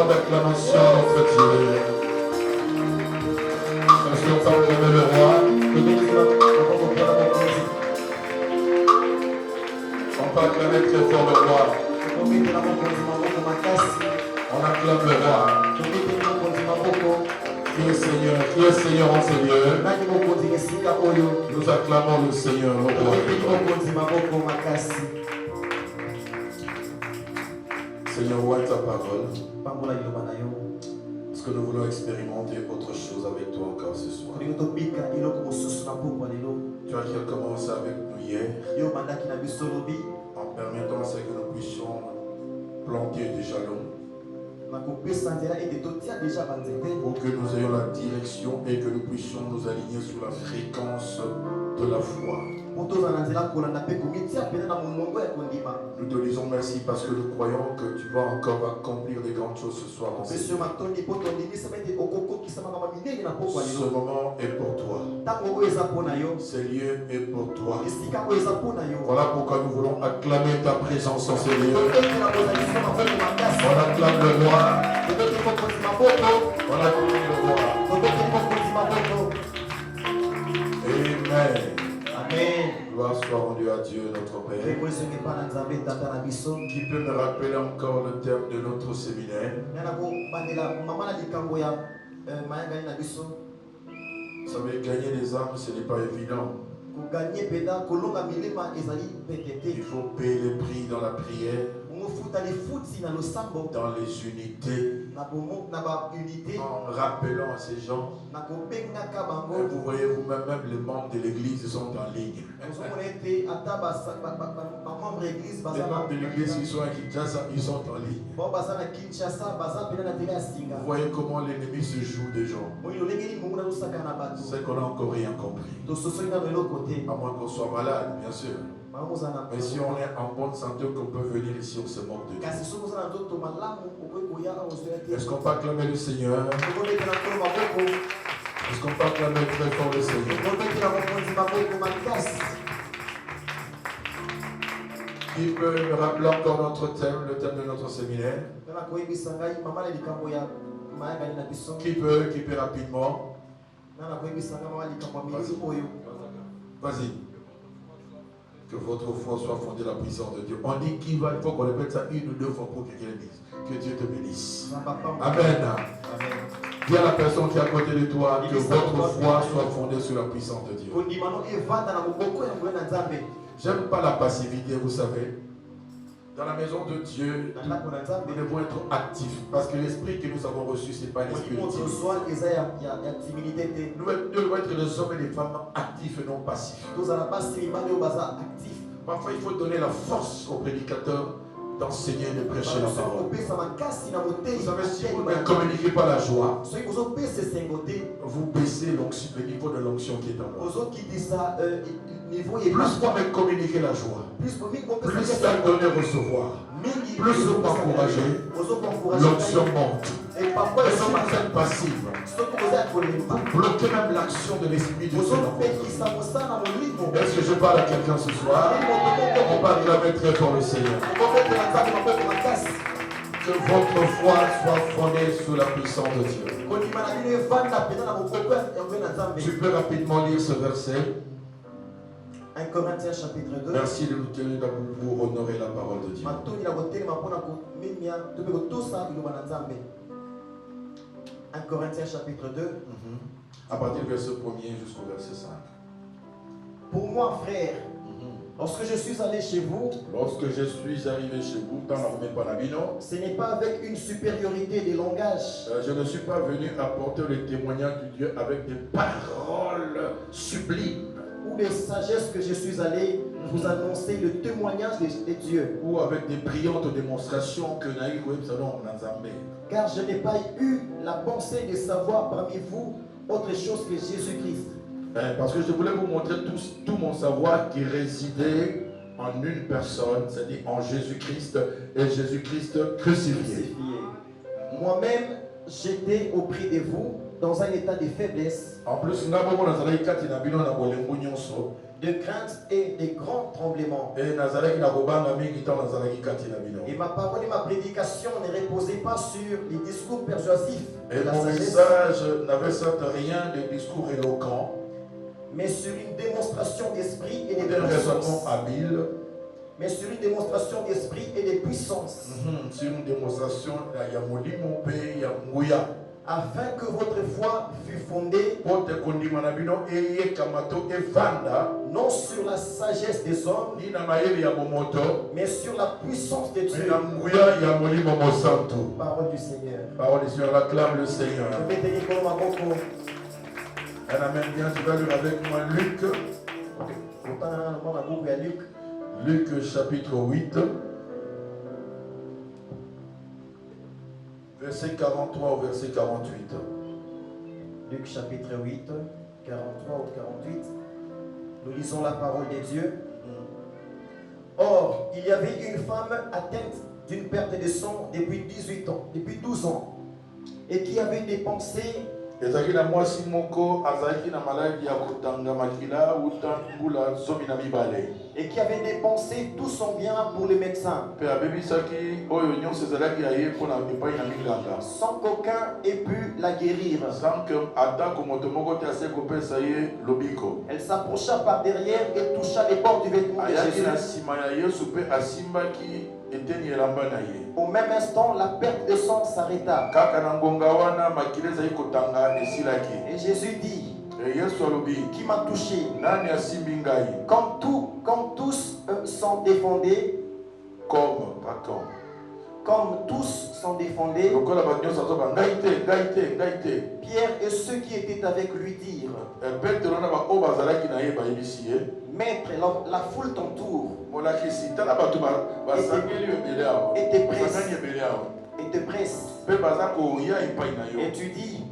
d'acclamation à notre Dieu. Est-ce qu'on peut acclamer le roi? On peut acclamer très fort le roi. On acclame le roi. Qui est Seigneur en ces lieux? Nous acclamons le Seigneur, le roi. Seigneur, où est ta parole? Parce que nous voulons expérimenter autre chose avec toi encore ce soir. Tu as déjà commencé avec nous hier en permettant à ce que nous puissions planter des jalons pour que nous ayons la direction et que nous puissions nous aligner sur la fréquence de la foi. Nous te disons merci parce que nous croyons que tu vas encore accomplir des grandes choses ce soir. Ce moment est pour toi. Ce lieu est pour toi. Voilà pourquoi nous voulons acclamer ta présence en ce lieu. On acclame le roi. On acclame le roi. Amen. Amen. Gloire soit rendue à Dieu, notre Père. Qui peut me rappeler encore le terme de notre séminaire? Vous savez, gagner les âmes, ce n'est pas évident. Il faut payer les prix dans la prière, dans les unités, en rappelant à ces gens. Et vous voyez vous-même, même les membres de l'église sont en ligne. Les membres de l'église qui sont à Kinshasa, ils sont en ligne. Vous voyez comment l'ennemi se joue des gens. C'est qu'on n'a encore rien compris. À moins qu'on soit malade, bien sûr. Mais si on est en bonne santé, qu'on peut venir ici, on se moque de Dieu. Est-ce qu'on peut acclamer le Seigneur? Est-ce qu'on peut acclamer très fort le Seigneur? Qui peut me rappeler encore notre thème, le thème de notre séminaire? Qui peut rapidement? Vas-y. Que votre foi soit fondée la puissance de Dieu. On dit qu'il va, il faut qu'on répète ça une ou deux fois pour que quelqu'un dise. Que Dieu te bénisse. Amen. Dis à la personne qui est à côté de toi que votre foi soit fondée sur la puissance de Dieu. J'aime pas la passivité, vous savez. Dans la maison de Dieu, nous devons être actifs. Parce que l'esprit que nous avons reçu, ce n'est pas l'esprit de Dieu. Nous devons être des hommes et des femmes actifs et non passifs. Parfois, il faut donner la force au prédicateur d'enseigner et de prêcher la parole. Vous savez, si vous ne communiquez pas la joie, vous baissez le niveau de l'onction qui est en vous. Plus vous me communiquez la joie, plus ça donner recevoir, plus vous m'encouragez, l'onction monte. Et si vous êtes passive, vous bloquez même l'action de l'esprit de Dieu. Est-ce que je parle à quelqu'un ce soir? On va acclamer très fort le Seigneur. Que votre foi soit fondée sous la puissance de Dieu. Tu peux rapidement lire ce verset. 1 Corinthiens chapitre 2. Merci de nous tenir debout pour honorer la parole de Dieu. 1 Corinthiens chapitre 2. À partir du verset 1er jusqu'au verset 5. Pour moi, frère, lorsque je suis allé chez vous, ce n'est pas avec une supériorité des langages. Je ne suis pas venu apporter le témoignage de Dieu avec des paroles sublimes. Ou de sagesse que je suis allé vous annoncer le témoignage de Dieu. Ou avec des brillantes démonstrations que Naïk Web Salon en Zambé. Car je n'ai pas eu la pensée de savoir parmi vous autre chose que Jésus-Christ. Parce que je voulais vous montrer tout mon savoir qui résidait en une personne, c'est-à-dire en Jésus-Christ et Jésus-Christ crucifié. Moi-même, j'étais auprès de vous dans un état de faiblesse, En plus, de crainte et de grands tremblements. et Et ma parole et ma prédication ne reposaient pas sur les discours persuasifs de la mon sagesse, message n'avait certes rien de discours éloquent, mais sur une démonstration d'esprit et de d'un raisonnement puissance. habile, Mais sur une démonstration d'esprit et de puissance. sur une démonstration il y a molimo pe il y a nguya. Afin que votre foi fût fondée Pote kondimana bino eye kamato evanda non sur la sagesse des hommes, ni na mayele ya bomoto mais sur la puissance de mais Dieu. na nguya ya molimo mosantu. Parole du Seigneur. Parole du Seigneur, acclame le Seigneur. Je vais te dire comment ma boko. Un amen bien, tu vas lire avec moi Luc. Autant dans ma boucle, il y a Luc. Luc chapitre 8. Verset 43 au verset 48. Luc chapitre 8, 43 ou 48. Nous lisons la parole de Dieu. Or, il y avait une femme atteinte d'une perte de sang depuis 18 ans, depuis 12 ans, et qui avait des pensées ezalaki na mwasi moko azalaki na maladi ya kotanga makila uta mbula zomi na mibale et qui avait dépensé tout son bien pour le médecin, mpe abebisaki oyo nyonso ezalaki ya ye mpona epai na minganga sans qu'aucun ait pu la guérir. sans que atako moto moko te ase kopesa ye lobiko. Elle s'approcha par derrière et toucha les bords du vêtement de ayaki Jésus. na nsima ya yesu mpe asimbaki eteni elamba na ye. Au même instant, la perte de sang s'arrêta. Kaka na ngonga wana makila ezali kotanga esilaki. Et Jésus dit, E yesu alobi qui m'a touché? nani asimbi ngai? Comme tous s'en défendaient, comme tous s'en défendaient, lokola bato nyonso azoba ngai te ngai te ngai te. Pierre et ceux qui étaient avec lui dirent, petelo na baoyo bazalaki na ye bayebisi ye Maître, la foule t'entoure molakisi tala bato basangeli yo ebele awa et te presse, basangani ebele awa et te presse. mpe baza koya epai na yo Et tu dis,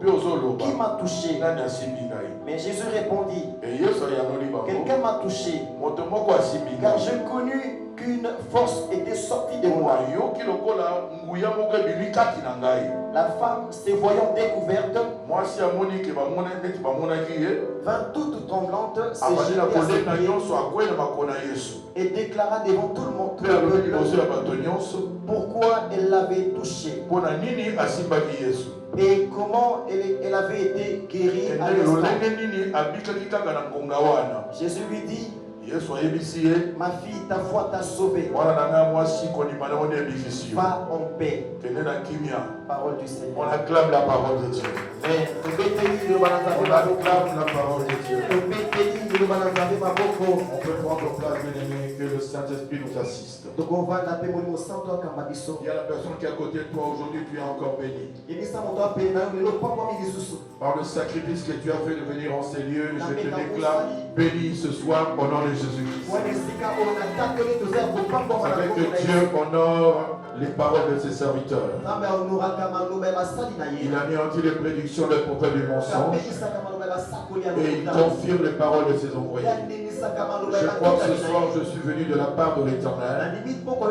mpe ozoloba qui m'a touché? nani asimbi ngai? Mais Jésus répondit, e yesu ayanoli bango quelqu'un m'a touché, moto moko asimbi car ngai je connus qu'une force était sortie de moi. yoki lokola nguya moko ebimi kati na ngai. La femme, se voyant découverte, mwasi amoni ke bamona neti bamonaki ye vint toute tremblante, se abandi na jeter à ses kolenga pieds nyonso akwela makona yesu et déclara devant tout le monde, tout mpe alobi le liboso ya peuple, bato nyonso pourquoi elle l'avait touché mpona nini asimbaki yesu et comment elle avait été guérie à ende l'instant. lolenge nini abikaki kaka na ngonga wana. Jésus lui dit, yesu ayebisi ye ma fille, ta foi t'a sauvée. mwana na ngai mwasi kondima nango nde ebikisi yo Va en paix. kende na kimia. Parole du On Seigneur. acclame la parole de Dieu. Amen. On acclame la parole de Dieu. On peut prendre place, bien-aimé, que le Saint-Esprit nous assiste. Il y a la personne qui est à côté de toi aujourd'hui, tu es encore béni. Par le sacrifice que tu as fait de venir en ces lieux, je te déclare béni ce soir au nom de Jésus-Christ. Avec que Dieu honore les paroles de ses serviteurs. Il anéantit les prédictions des prophètes du mensonge et il confirme les paroles de ses envoyés. Je crois que ce soir je suis venu de la part de l'Éternel pour que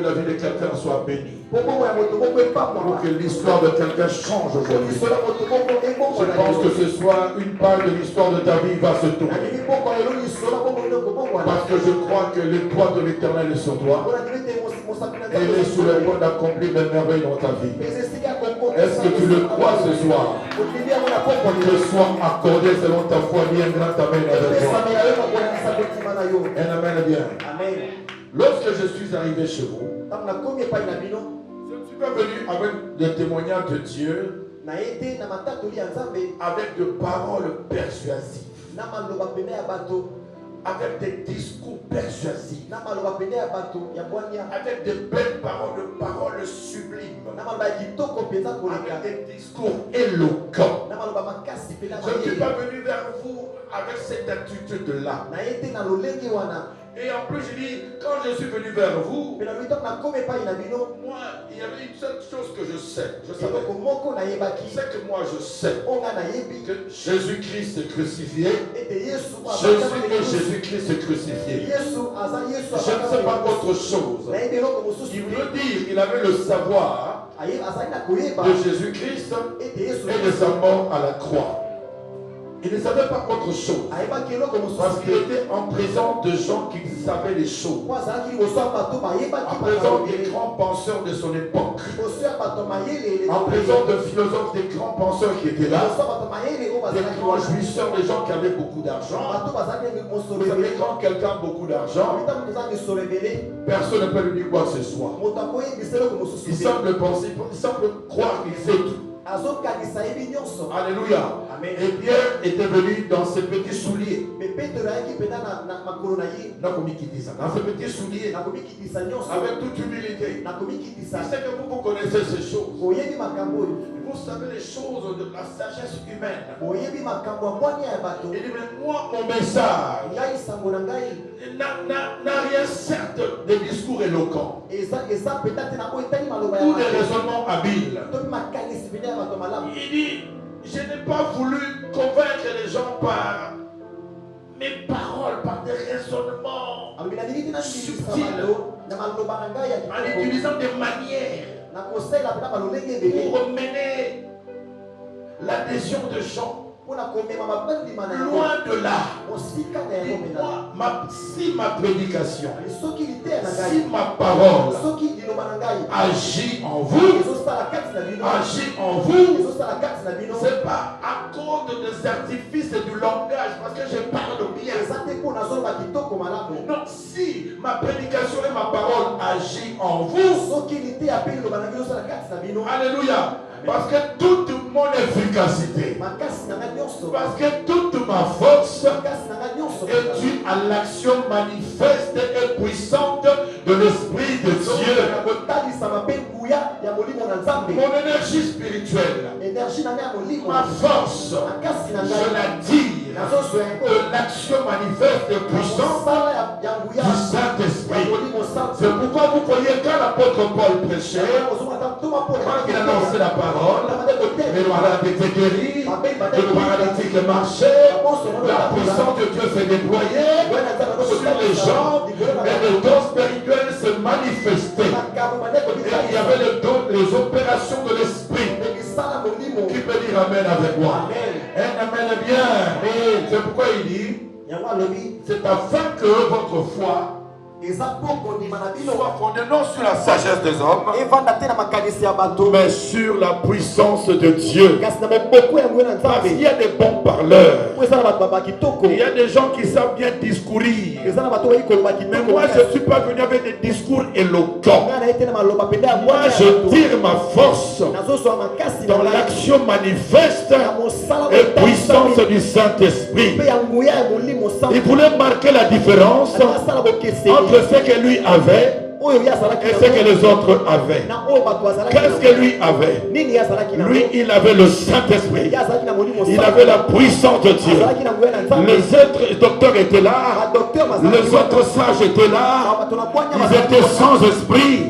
la vie de quelqu'un soit bénie, pour que l'histoire de quelqu'un change aujourd'hui. Je pense que ce soir une page de l'histoire de ta vie va se tourner, parce que je crois que l'étoile de l'Éternel est sur toi. Elle est sous le point d'accomplir des merveilles dans ta vie. Est-ce que tu le crois ce soir? Que soit accordé selon ta foi, ni un grand amen avec toi. Un amen bien. Lorsque je suis arrivé chez vous, je ne suis pas venu avec des témoignages de Dieu, avec de paroles persuasives, avec des discours persuasifs, avec de belles paroles sublimes, avec des discours éloquents. Je ne suis pas venu vers vous avec cette attitude-là. Et en plus, je dis, quand je suis venu vers vous, moi, il y avait une seule chose que je sais. Je savais. C'est que moi, je sais que Jésus-Christ est crucifié. Jésus-Christ est crucifié. Je ne sais pas autre chose. Il veut dire qu'il avait le savoir de Jésus-Christ et de sa mort à la croix. Il ne savait pas autre chose. Parce qu'il était en présence de gens qui savaient les choses. En présence des grands penseurs de son époque. En présence de philosophes, des grands penseurs qui étaient là. Des grands jouisseurs, des gens qui avaient beaucoup d'argent. Vous savez, quand quelqu'un a beaucoup d'argent, personne ne peut lui dire quoi que ce soit. Il semble penser, il semble croire qu'il sait tout. Alléluia. Et Pierre était venu dans ses petits souliers. Dans ses petits souliers. Avec toute humilité. Je sais que vous connaissez ces choses. Vous savez les choses de la sagesse humaine. Il dit, mais moi, mon message n'a rien certes de discours éloquents ou des raisonnements habiles. Il dit, je n'ai pas voulu convaincre les gens par mes paroles, par des raisonnements subtils, en utilisant des manières pour mener l'adhésion de gens. Loin de là, si ma prédication, si ma parole agit en vous, c'est pas à cause des artifices du langage, parce que je parle bien. Non, si ma prédication et ma parole agit en vous, alléluia. Parce que toute mon efficacité, parce que toute ma force est due à l'action manifeste et puissante de l'Esprit de Dieu. Mon énergie spirituelle, ma force, je la tire de l'action manifeste et puissante du Saint-Esprit. C'est pourquoi vous voyez quand l'apôtre Paul prêchait, quand il annonçait la parole, les malades étaient guéris, le paralytique marchait, la puissance de Dieu s'est déployée sur les gens et le don spirituel se manifestait. Et il y avait les opérations de l'esprit. Qui peut dire amen avec moi? Un amen est bien. C'est pourquoi il dit, c'est afin que votre foi soit fondée non sur la sagesse des hommes, mais sur la puissance de Dieu. Parce qu'il y a des bons parleurs, il y a des gens qui savent bien discourir. Mais moi je ne suis pas venu avec des discours éloquents. Moi je tire ma force dans l'action manifeste et puissance du Saint-Esprit. Il voulait marquer la différence entre ce que lui avait et ce que les autres avaient. Qu'est-ce que lui avait? Lui, il avait le Saint-Esprit. Il avait la puissance de Dieu. Les autres docteurs étaient là. Les autres sages étaient là. Ils étaient sans esprit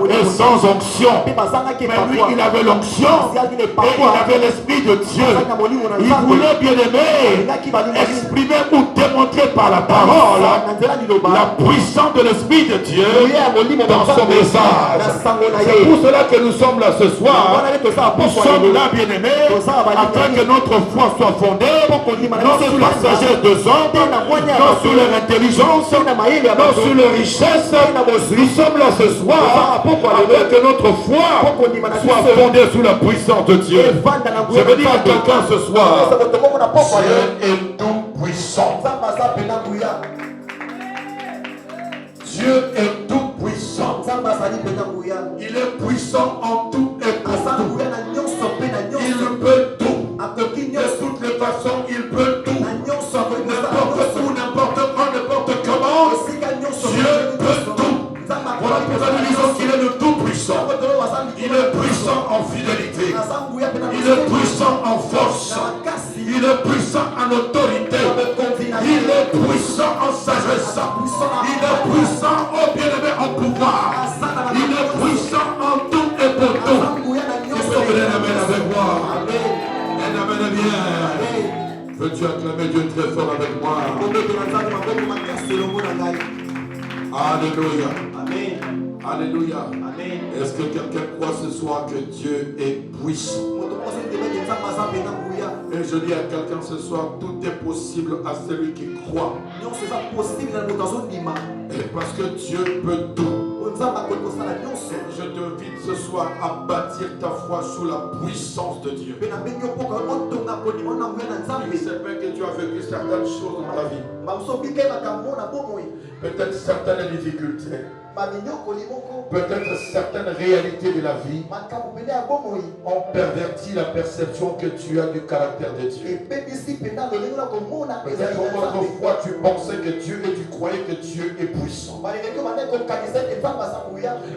et sans onction. Mais lui, il avait l'onction et il avait l'Esprit de Dieu. Il voulait, bien aimer, exprimer ou démontrer par la parole la puissance de l'Esprit de Dieu dans son message. C'est pour cela que nous sommes là ce soir. Nous sommes là, bien-aimés, afin que notre foi soit fondée non sur la sagesse des hommes, non sur leur intelligence, non sur leur richesse. Nous sommes là ce soir afin que notre foi soit fondée sur la puissance de Dieu. Je veux dire à quelqu'un ce soir, Dieu est tout puissant. Dieu est tout puissant. Il est puissant en tout et pour tout. Il peut tout. De toutes les façons, il peut tout. N'importe où, n'importe quand, n'importe comment. Dieu peut tout. Voilà pourquoi nous disons qu'il est le tout puissant. Il est puissant en fidélité. Il est puissant en force. Il est puissant en autorité. Il est puissant en sagesse. Il est puissant, oh bien-aimé, en pouvoir. Il est puissant en tout et pour tout. Il peut dire un amen avec moi. Un amen est bien. Veux-tu acclamer Dieu très fort avec moi? Alléluia. Amen. Alléluia. Amen. Est-ce que quelqu'un croit ce soir que Dieu est puissant? Et je dis à quelqu'un ce soir, tout est possible à celui qui croit. Et parce que Dieu peut tout. Je t'invite ce soir à bâtir ta foi sous la puissance de Dieu. Il sait bien que tu as vécu certaines choses dans ta vie. Peut-être certaines difficultés. Peut-être certaines réalités de la vie ont perverti la perception que tu as du caractère de Dieu. Peut-être autrefois tu pensais que Dieu et tu croyais que Dieu est puissant.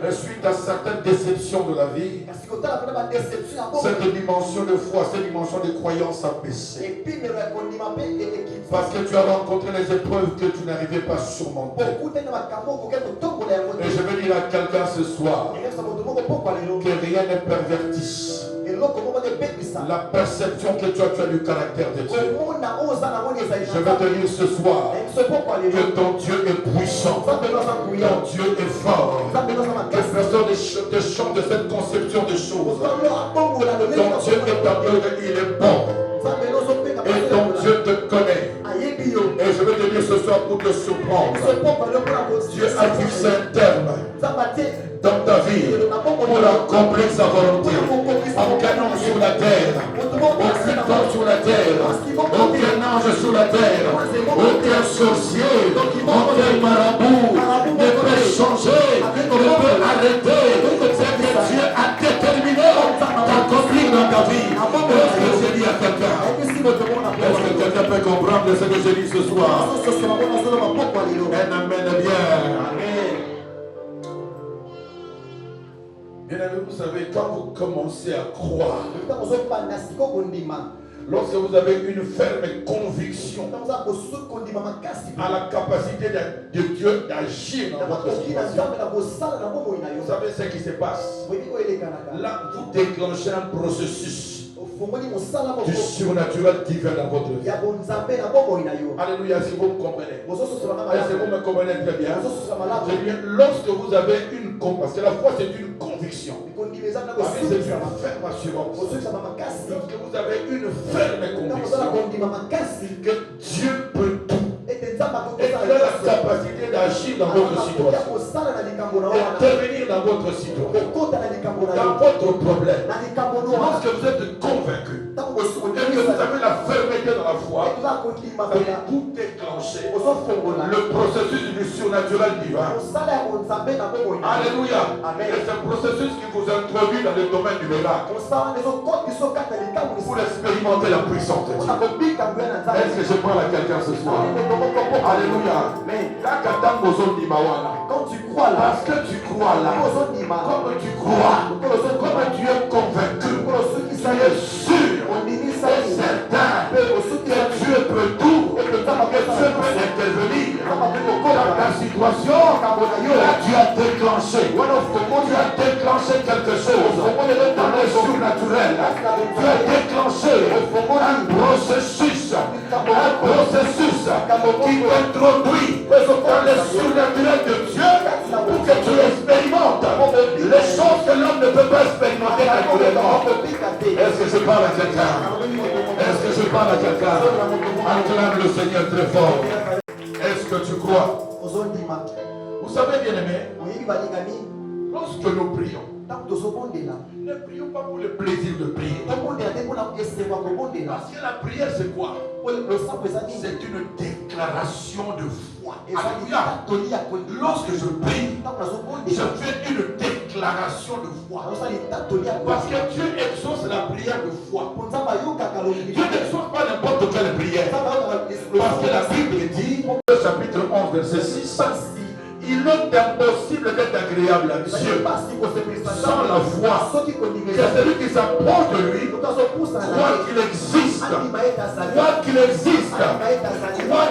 Et suite à certaines déceptions de la vie, cette dimension de foi, cette dimension de croyance a baissé. Parce que tu as rencontré les épreuves que tu n'arrivais pas à surmonter. Et je veux dire à quelqu'un ce soir que rien ne pervertisse la perception que tu as du caractère de Dieu. Je veux te dire ce soir que ton Dieu est puissant, ton Dieu est fort, que personne ne change de cette conception de choses. Ton Dieu est aveugle, il est bon. Et ton Dieu te connaît. Et je veux te dire ce soir pour te surprendre. Dieu a fixé un terme dans ta vie pour accomplir sa volonté. Aucun homme sur la terre, aucune femme sur la terre, aucun ange sur la terre, aucun sorcier, aucun marabout ne peut changer, ne peut arrêter ce que Dieu a déterminé d'accomplir dans ta vie. Est-ce que je dis à quelqu'un? Est-ce que quelqu'un peut comprendre ce que je dis ce soir? Amen, bien. Bien aimé, vous savez, quand vous commencez à croire, lorsque vous avez une ferme conviction à la capacité de Dieu d'agir dans votre situation, vous savez ce qui se passe. Là, vous déclenchez un processus du surnaturel qui vient dans votre vie. Alléluia, si vous me comprenez. Est-ce que vous me comprenez très bien? Lorsque vous avez une conviction, parce que la foi c'est une conviction, c'est une ferme assurance. Lorsque vous avez une ferme conviction que Dieu peut tout et qu'il a la capacité d'agir dans votre situation, d'intervenir dans votre situation, dans votre problème, lorsque vous êtes convaincu et que vous avez la fermeté dans la foi, tout déclencher le processus du surnaturel divin. Alléluia. Et c'est un processus qui vous introduit dans le domaine du miracle pour expérimenter la puissance de Dieu. Est-ce que je parle à quelqu'un ce soir? Alléluia. Quand tu crois là, parce que tu crois là, comme tu crois, comme tu es convaincu, tu es sûr et certain que Dieu peut tout, que Dieu peut intervenir dans ta situation. Là, tu as déclenché quelque chose dans le surnaturel. Tu as déclenché un processus qui t'introduit dans le surnaturel de Dieu pour que tu expérimentes les choses que l'homme ne peut pas expérimenter naturellement. Est-ce que je parle à quelqu'un? Est-ce que je parle à quelqu'un? Acclame le Seigneur très fort. Est-ce que tu crois? Vous savez, bien aimé, lorsque nous prions, ne prions pas pour le plaisir de prier. Parce que la prière, c'est quoi? C'est une déclaration de foi. Alléluia. Lorsque je prie, je fais une déclaration de foi. Parce que Dieu exauce la prière de foi. Dieu n'exauce pas n'importe quelle prière. Parce que la Bible dit, chapitre 11, verset 6, il est impossible d'être agréable à Dieu sans la foi. C'est celui qui s'approche de lui, croit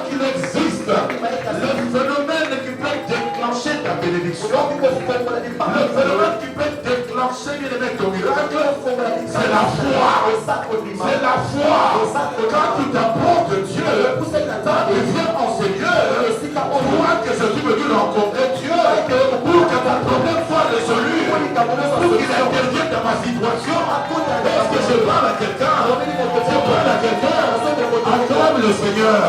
qu'il existe, le phénomène qui peut déclencher ta bénédiction, le phénomène qui peut déclencher ton miracle, c'est la foi. C'est la foi. Quand tu t'approches de Dieu, quand tu viens en Seigneur, crois que Jésus veut rencontrer Dieu pour que ton problème soit résolu. situation. Est-ce que je parle à quelqu'un? Je parle à quelqu'un. Acclame le Seigneur.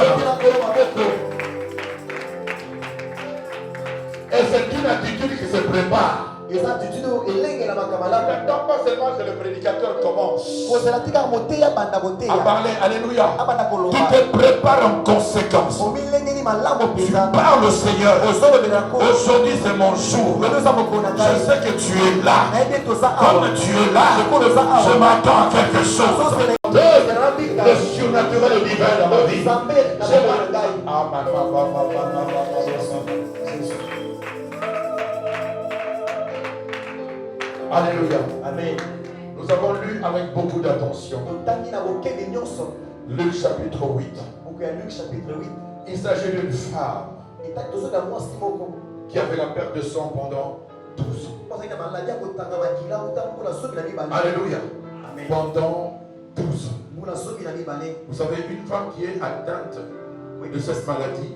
Et c'est une attitude qui se prépare. N'attends pas seulement que le prédicateur commence à parler. Alléluia. Tu te prépares en conséquence. Tu parles au Seigneur. Aujourd'hui c'est mon jour. Je sais que tu es là. Comme tu es là, je m'attends à quelque chose. Le surnaturel est divin dans ma vie. Alléluia. Amen. Nous avons lu avec beaucoup d'attention Luc chapitre 8. Il s'agit d'une femme qui avait la perte de sang pendant 12 ans. Alléluia. Amen. Pendant 12 ans. Vous savez, une femme qui est atteinte de cette maladie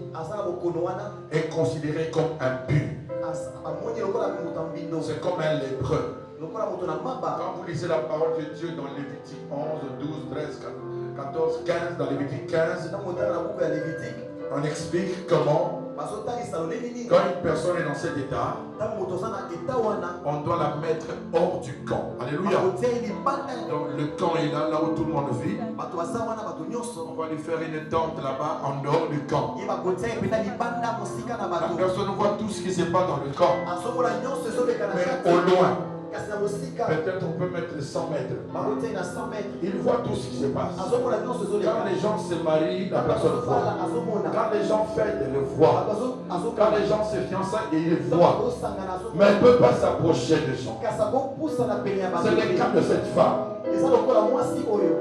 est considérée comme impure. C'est comme un lépreux. Quand vous lisez la parole de Dieu dans Lévitique 11, 12, 13, 14, 15, dans Lévitique 15, on explique comment, quand une personne est dans cet état, on doit la mettre hors du camp. Alléluia. Donc le camp est là, là où tout le monde vit. On va lui faire une tente là-bas, en dehors du camp. La personne voit tout ce qui se passe dans le camp. Mais au loin, peut-être on peut mettre 100 mètres. Il voit tout ce qui se passe. Quand les gens se marient, la personne voit. Quand les gens fêtent, elle le voit. Quand les gens se fiancent, il le voit. Mais elle ne peut pas s'approcher des gens. C'est le cas de cette femme.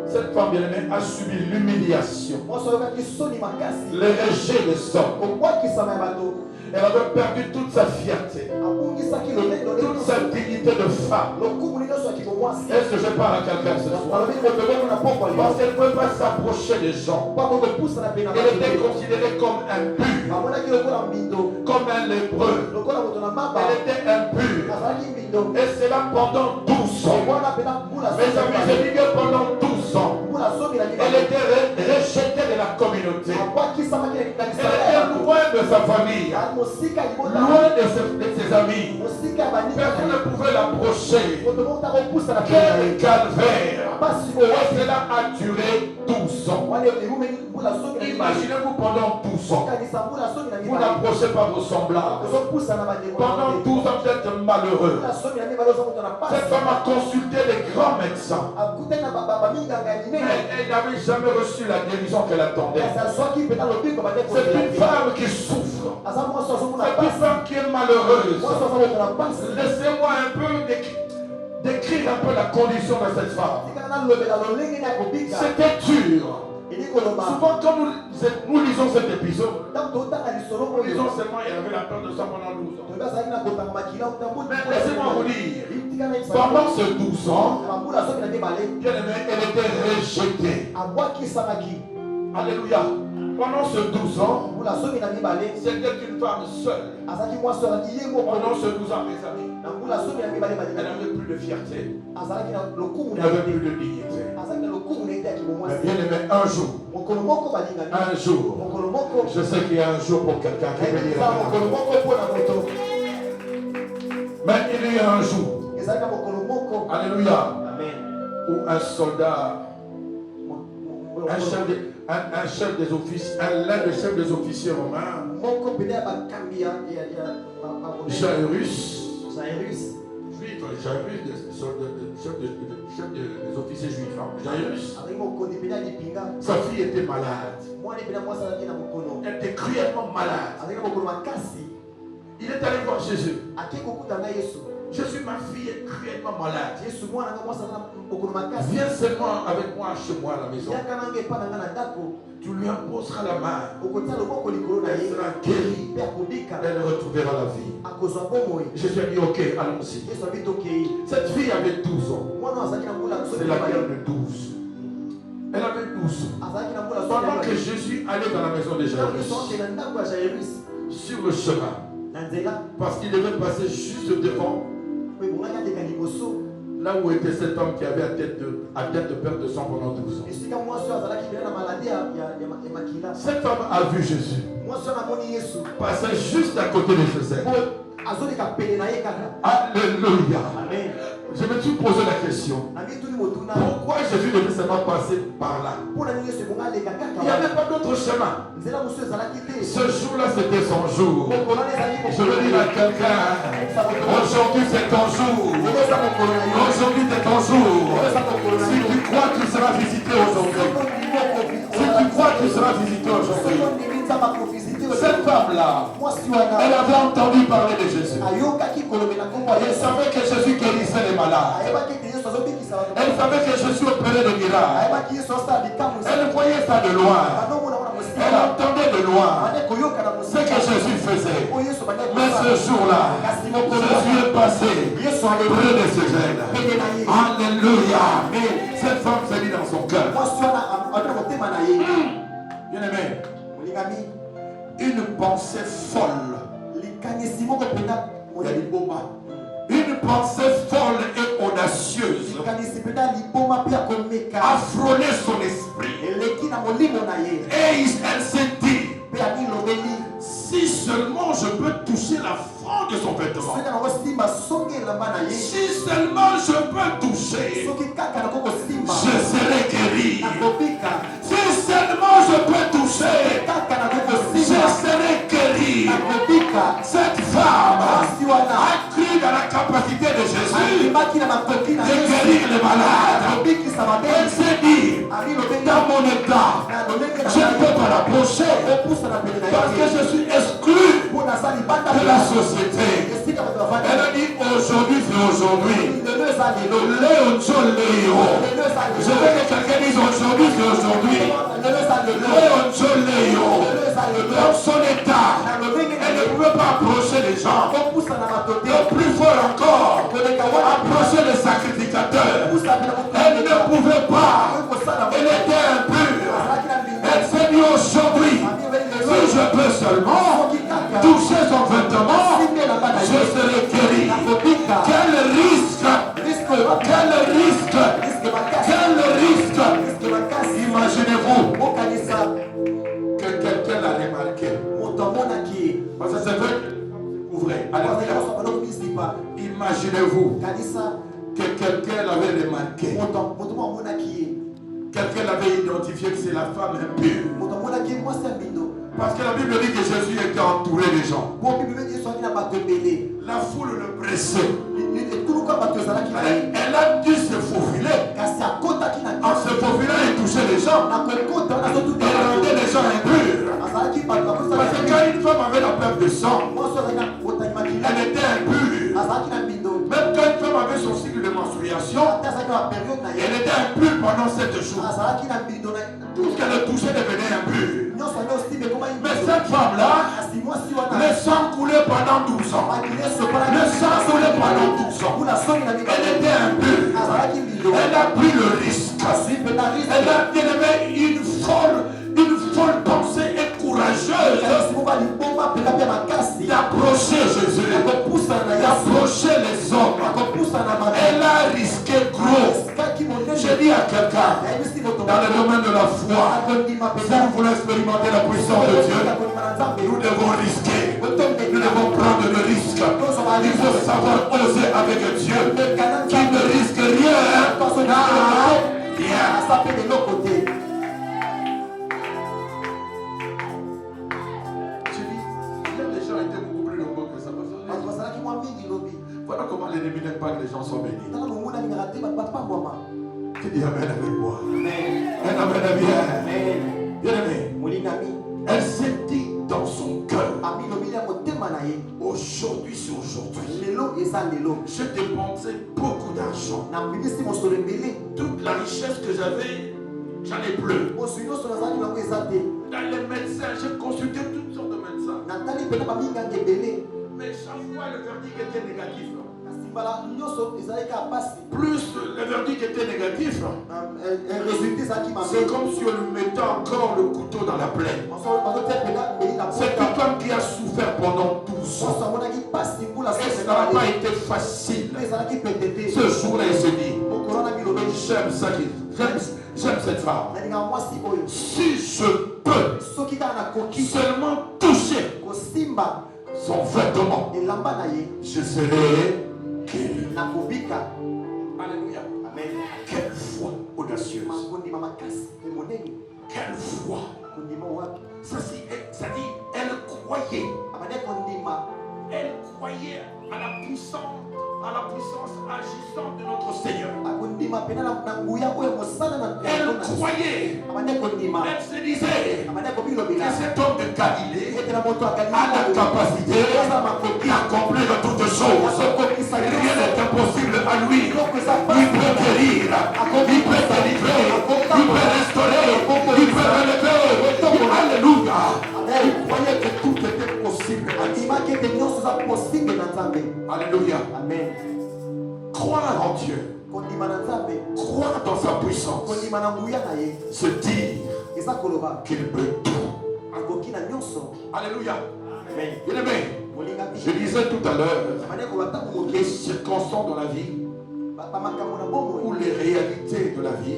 Cette femme bien-aimée a subi l'humiliation, le rejet de sang. Elle avait perdu toute sa fierté, toute sa dignité de femme. Est-ce que je parle à quelqu'un ce soir? Parce qu'elle ne peut pas s'approcher des gens. Elle était considérée comme impure, comme un lépreux. Elle était impure. Et c'est là pendant 12 ans. Mes amis, je dis que pendant 12 ans, elle était rejetée de la communauté. Elle était loin de sa famille, loin de ses amis. Personne ne pouvait l'approcher. Quel calvaire! Et cela a duré 12 ans. Imaginez-vous pendant 12 ans. Vous n'approchez pas vos semblables. Pendant 12 ans, vous êtes malheureux. Cette femme a consulté les grands médecins. Elle n'avait jamais reçu la guérison qu'elle attendait. C'est une femme qui souffre. C'est une femme qui est malheureuse. Laissez-moi un peu décrire un peu la condition de cette femme. C'était dur. Souvent quand nous lisons cet épisode, nous lisons seulement il y avait la peur de sang pendant 12 ans. Mais laissez-moi vous dire, pendant ces 12 ans, elle était rejetée. Alléluia. Pendant ces 12 ans, c'était une femme seule. Pendant ces 12 ans, mes amis, elle n'avait plus de fierté. Elle n'avait plus de dignité. Mais bien aimé, un jour, je sais qu'il y a un jour pour quelqu'un qui peut dire. Mais il y a un jour, alléluia, où un soldat, un chef des officiers, l'un des chefs des officiers romains, Jairus, chef des officiers juifs, Jairus, sa fille était malade. Elle était cruellement malade. Il est allé voir Jésus. Jésus, ma fille est cruellement malade. Viens seulement avec moi chez moi à la maison. Tu lui imposeras la main. Elle sera guérie. Elle retrouvera la vie. Jésus a dit ok, allons-y. Cette fille avait 12 ans. C'est la guerre de 12. Elle avait 12 ans. Pendant que Jésus allait dans la maison de Jairus, sur le chemin, parce qu'il devait passer juste devant Là où était cet homme qui avait atteint de perte de sang pendant 12 ans. Cet homme a vu Jésus passer juste à côté de Joseph. Alléluia. Amen. Je me suis posé la question. Pourquoi Jésus devait seulement passer par là? Il n'y avait pas d'autre chemin. Ce jour-là, c'était son jour. Je veux dire à quelqu'un, aujourd'hui c'est ton jour. Aujourd'hui c'est ton jour. Si tu crois, tu seras visité aujourd'hui. Si tu crois, tu seras visité aujourd'hui. Cette femme-là, elle avait entendu parler de Jésus. Elle savait que Jésus guérissait les malades. Elle savait que Jésus opérait des miracles. Elle voyait ça de loin. Elle entendait de loin ce que Jésus faisait. Mais ce jour-là, Jésus est passé près de ses ailes. Alléluia. Cette femme s'est dit dans son cœur. Bien aimé, une pensée folle. Une pensée folle et audacieuse a frôlé son esprit. Et elle s'est dit, si seulement je peux toucher la fente de son vêtement, si seulement je peux toucher, je serai guéri. Si seulement je peux toucher, je serai guéri. Cette femme a cru dans la capacité de Jésus de guérir les malades. Elle s'est dit, dans mon état, je ne peux pas l'approcher parce que je suis exclu de la société. Elle a dit, aujourd'hui c'est aujourd'hui. Je veux que quelqu'un dise, aujourd'hui c'est aujourd'hui. Dans son état, elle ne pouvait pas approcher les gens. Et plus fort encore, approcher les sacrificateurs. Elle ne pouvait pas. Elle était impure. Elle s'est dit aujourd'hui, si je peux seulement toucher son vêtement, je serai guéri. Quel risque! Quel risque! Quel risque! Imaginez-vous que quelqu'un l'a remarqué. Parce que c'est vrai, ouvrez. Imaginez-vous que quelqu'un l'avait remarqué. Quelqu'un l'avait identifié que c'est la femme impure. Parce que la Bible dit que Jésus était entouré de gens. La foule le pressait. Elle a dû se faufiler. En se faufilant, elle touchait les gens. Elle rendait les gens impurs. Parce que quand une femme avait la perte de sang, elle était impure. Même quand une femme avait son cycle de menstruation, elle était impure pendant 7 jours. Tout ce qu'elle touchait devenait impur. Mais cette femme-là, le sang coulait pendant 12 ans. Le sang coulait pendant 12 ans. Elle était impure. Elle a pris le risque. Elle a bien aimé une folle pensée et courageuse d'approcher Jésus, d'approcher les hommes. Elle a risqué gros. Je dis à quelqu'un, dans le domaine de la foi, si vous voulez expérimenter la puissance de Dieu, nous devons risquer. Nous devons prendre le risque. Il faut savoir oser avec Dieu, qui ne risque rien. Rien. Voilà comment l'ennemi n'aime pas que les gens soient bénis. Tu dis amen avec moi. Amen, amen, bien aimé. Elle s'est dit dans son cœur, aujourd'hui c'est aujourd'hui. J'ai dépensé beaucoup d'argent. Toute la richesse que j'avais, j'en ai plus. Dans les médecins, j'ai consulté toutes sortes de médecins. Mais chaque fois le verdict était négatif. Plus le verdict était négatif, c'est comme si on lui mettait encore le couteau dans la plaie. C'est une femme qui a souffert pendant 12 ans. Et ça a pas été facile. Ce jour-là, il se dit, j'aime ça, j'aime cette femme. Si je peux seulement toucher son vêtement, je serai guéri. Alléluia. Amen. Quelle foi audacieuse. Quelle foi. Ça dit, elle croyait. Elle croyait à la puissance agissante de notre Seigneur. Elle croyait. Elle se disait que cet homme de Galilée a la capacité d'accomplir toutes choses. Rien n'est impossible à lui. Il peut guérir, il peut délivrer, il peut restaurer, il peut relever. Alléluia. Elle croyait que tout était possible. Alléluia. Amen. Croire en Dieu. Croire dans sa puissance. Se dire qu'il peut tout. Alléluia. Bien aimé, je disais tout à l'heure, les circonstances de la vie, ou les réalités de la vie,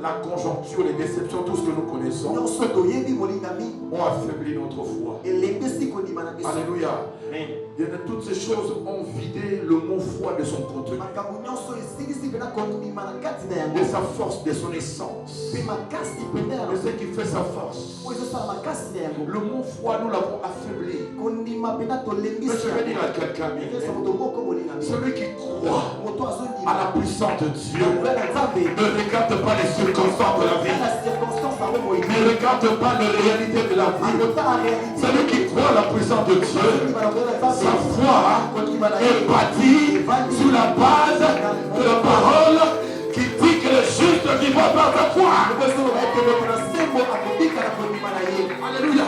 la conjoncture, les déceptions, tout ce que nous connaissons, ont affaibli notre foi. Alléluia. Et toutes ces choses ont vidé le mot foi de son contenu, de sa force, de son essence, de ce qui fait sa force. Le mot foi, nous l'avons affaibli. Mais je vais dire à quelqu'un, celui qui croit à la puissance de Dieu ne regarde pas les circonstances de la vie, ne regarde pas les réalités de la vie. Celui qui croit à la puissance de Dieu, sa foi est bâtie sur la base de la parole qui dit que le juste vivra par sa foi. Alléluia.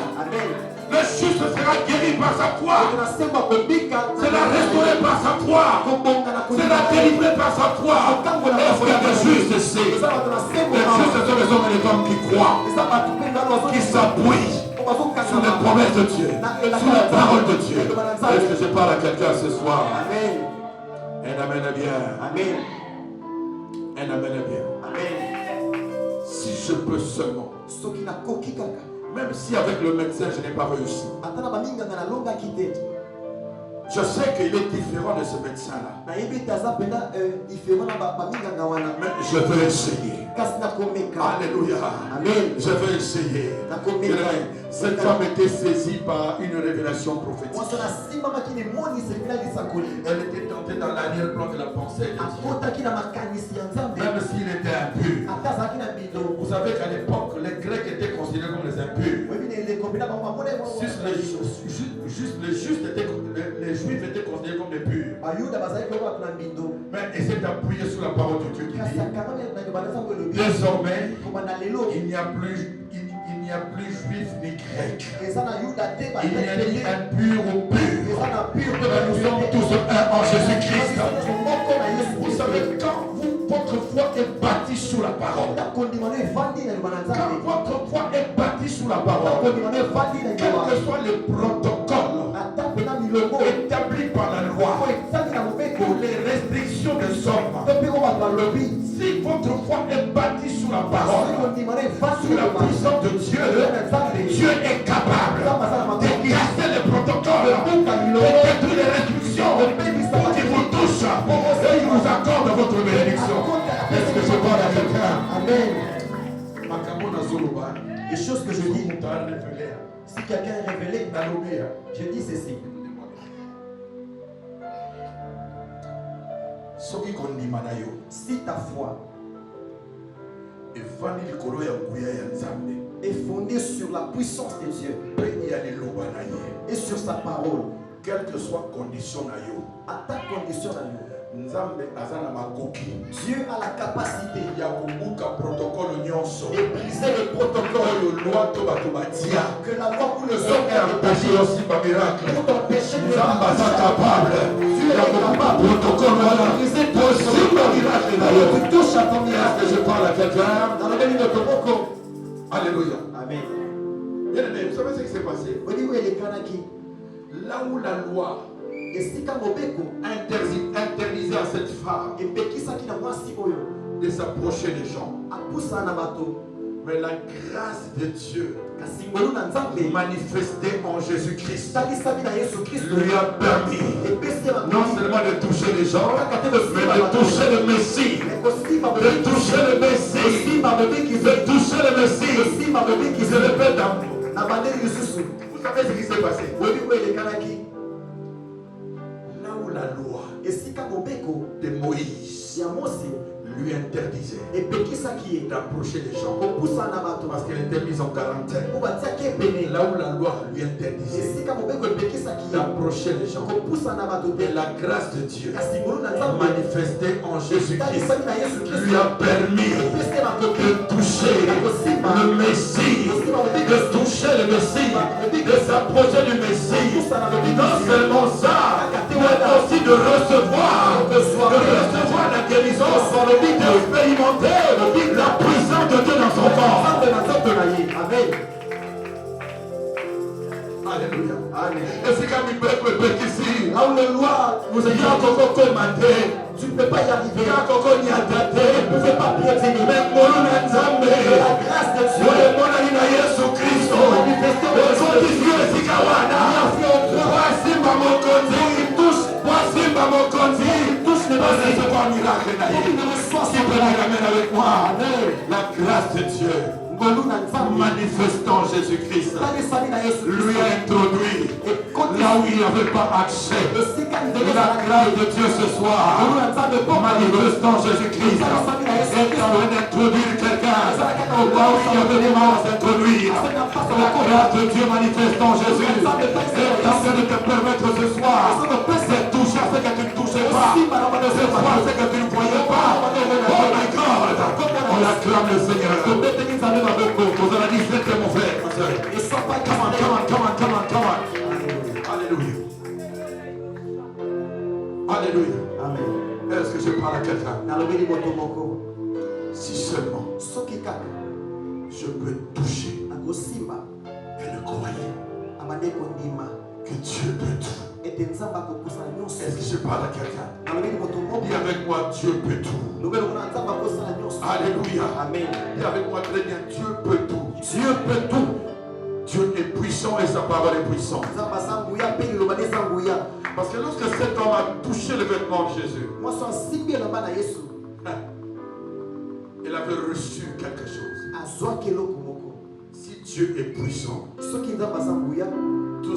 Le juste sera guéri par sa foi, sera restauré par sa foi, sera délivré par sa foi. Est-ce que le juste sait? Les justes sont les hommes et les femmes qui croient, qui s'appuient sur les promesses de Dieu, sur la parole de Dieu. Est-ce que je parle à quelqu'un ce soir? Amen. Un amen est bien. Amen. Un amen est bien. Amen. Si je peux seulement, même si avec le médecin je n'ai pas réussi, je sais qu'il est différent de ce médecin-là. Mais je vais essayer. Alléluia. Amen. Je vais essayer. Cette femme était saisie par une révélation prophétique. Elle était tentée dans l'arrière-plan de la pensée. Même s'il était impur. Vous savez qu'à l'époque, les Grecs étaient considérés comme les impurs. Les Juifs étaient considérés comme des purs. Mais il s'est appuyé sur la parole de Dieu qui dit: désormais, il n'y a plus juif ni grec. Il n'y a ni impur ou pur. Nous sommes tous un en Jésus-Christ. Vous savez, quand votre foi est bâtie sur la parole, quand votre foi est bâtie sur la parole, quel que soit le protocole établi par la loi pour les restrictions des hommes, si votre foi est bâtie sur la parole, sur la puissance de Dieu, Dieu est capable de casser les protocoles, de détruire les restrictions pour qu'il vous touche et il vous accorde votre bénédiction. Est-ce que je parle à quelqu'un? Les choses que je dis, si quelqu'un est révélé, je dis ceci. Si ta foi est fondée sur la puissance de Dieu et sur sa parole, quelle que soit condition à ta condition, Dieu a la capacité de briser le protocole que la loi pour le hommes empêcher aussi par miracle. pour t'empêcher de capable. Dieu est capable de briser possible par miracle d'ailleurs. Tu touches à ton miracle. Est-ce que je parle à quelqu'un? Dans le nom de ton boko. Alléluia. Amen. Bien aimé, vous savez ce qui s'est passé? Là où la loi interdisait à cette femme de s'approcher des gens. Mais la grâce de Dieu manifestée en Jésus-Christ lui a permis non seulement de toucher les gens, mais de toucher le Messie. De toucher le Messie. De toucher le Messie. Je répète d'amour. Vous savez ce qui s'est passé? Là où la loi de Moïse lui interdisait d'approcher les gens parce qu'elle était mise en quarantaine. Là où la loi lui interdisait d'approcher les gens, et la grâce de Dieu manifestée en Jésus-Christ lui a permis de toucher le Messie, de toucher le Messie, de s'approcher du Messie. Non seulement ça, mais aussi de recevoir la guérison, d'expérimenter la puissance de Dieu dans son corps. Amen. Alléluia. Et c'est comme il peut être ici. Là où le loi nous a dit tu ne peux pas y arriver. Tu ne peux pas piétiner. Mais la grâce de Dieu. La grâce de Dieu manifestant Jésus-Christ lui a introduit là où il n'avait pas accès. La grâce de Dieu ce soir manifestant Jésus-Christ est en train d'introduire quelqu'un là où il n'y avait pas à s'introduire. La grâce de Dieu manifestant Jésus est en train de te permettre ce soir de toucher ce que tu ne touchais pas, de voir ce que tu ne voyais pas. Oh my God, on acclame le Seigneur. Vous allez dire c'était mon frère. Come on. Alléluia. Alléluia. Amen. Est-ce que je parle à quelqu'un? Si seulement je peux toucher et le croyer que Dieu peut tout. Est-ce que je parle à quelqu'un? Dis avec moi, Dieu peut tout. Alléluia. Amen. Dis avec moi très bien, Dieu peut tout. Dieu peut tout. Dieu est puissant et sa parole est puissante. Parce que lorsque cet homme a touché le vêtement de Jésus, il avait reçu quelque chose. Si Dieu est puissant, tout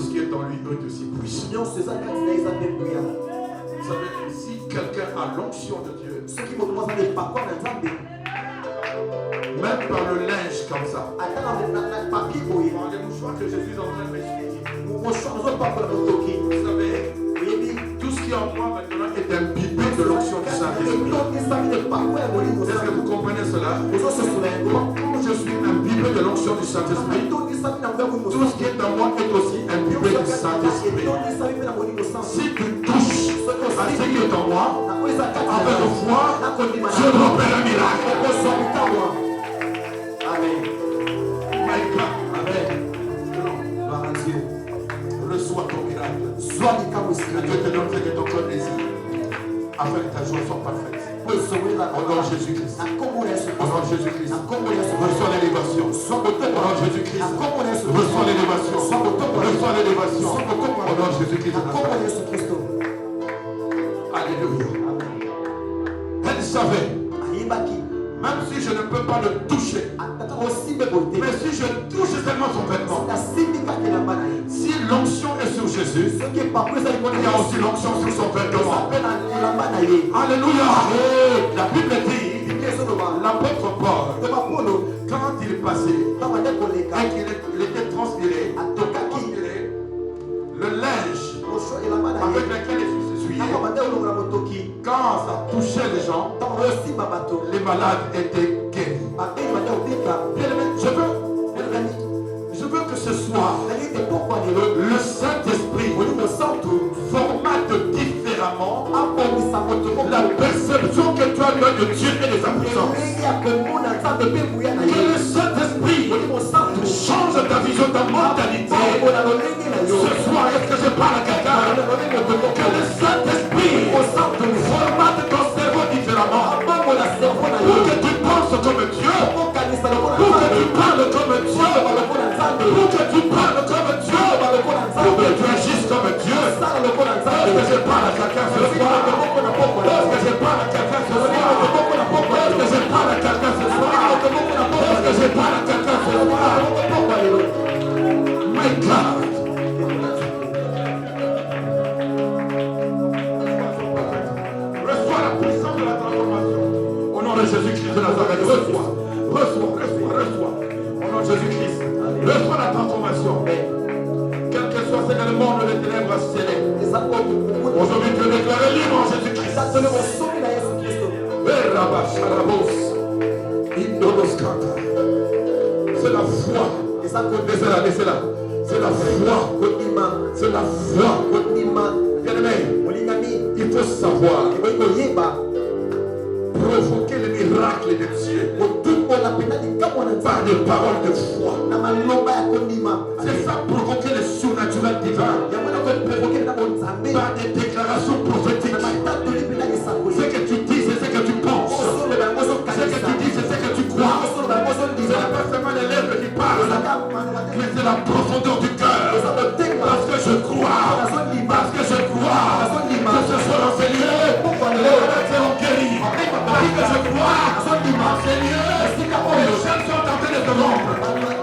ce qui est en lui est aussi puissant. Vous savez, si quelqu'un a l'onction de Dieu, même par le linge comme ça, par les mouchoirs que Jésus est en train de m'expliquer, vous savez, tout ce qui est en moi maintenant est imbibé de l'onction du Saint-Esprit. Est-ce que vous comprenez cela? Quand je suis imbibé de l'onction du Saint-Esprit, tout ce qui est en moi est aussi imbibé du Saint-Esprit. Si tu touches à ce qui est en moi, avec foi, je opère un miracle. Amen. My God. Amen. Reçois ton miracle. Dieu te donne ce que ton cœur désire, afin que ta joie soit parfaite. Au nom de Jésus-Christ. Au nom de Jésus-Christ. Reçois l'élévation. Au nom de Jésus-Christ. Reçois l'élévation. Reçois l'élévation. Au nom de Jésus-Christ. Alléluia. Elle savait. Même si je ne peux pas le toucher, mais si je touche seulement son vêtement, si l'onction est sur Jésus, il y a aussi l'onction sur son vêtement. Alléluia. La Bible dit, l'apôtre Paul, quand il passait et qu'il était transpiré, le linge avec lequel il s'essuyait, quand ça touchait les gens, les malades étaient guéris. Je veux que ce soir, le Saint-Esprit formate différemment la perception que tu as de Dieu et de sa puissance. Que le Saint-Esprit change ta vision, ta mentalité. Ce soir, est-ce que je parle à quelqu'un? Que Lorsque je parle à quelqu'un ce soir, lorsque je parle à quelqu'un ce soir, lorsque je parle à quelqu'un ce soir, lorsque je parle à quelqu'un ce soir, my God. Reçois la puissance de la transformation. Au nom de Jésus-Christ de Nazareth, reçois. Au nom de Jésus-Christ, reçois la transformation. Quel que soit ce que le monde des ténèbres a scellé. Aujourd'hui, tu es déclaré libre en Jésus-Christ. C'est la foi. Laissez-la. C'est la foi. C'est la foi. Bien-aimé, il faut savoir provoquer le miracle de Dieu par des paroles de foi. C'est ça, provoquer le surnaturel divin par des déclarations prophétiques. Ce que tu dis, c'est ce que tu penses. Ce que tu dis, c'est ce que tu crois. Ce n'est pas seulement les lèvres qui parlent, mais c'est la profondeur du cœur. Parce que je crois. Parce que je crois que ce soit dans ces lieux, les malades seront guéris. Parce que je crois dans ces lieux, les jeunes sont en train de se rompre.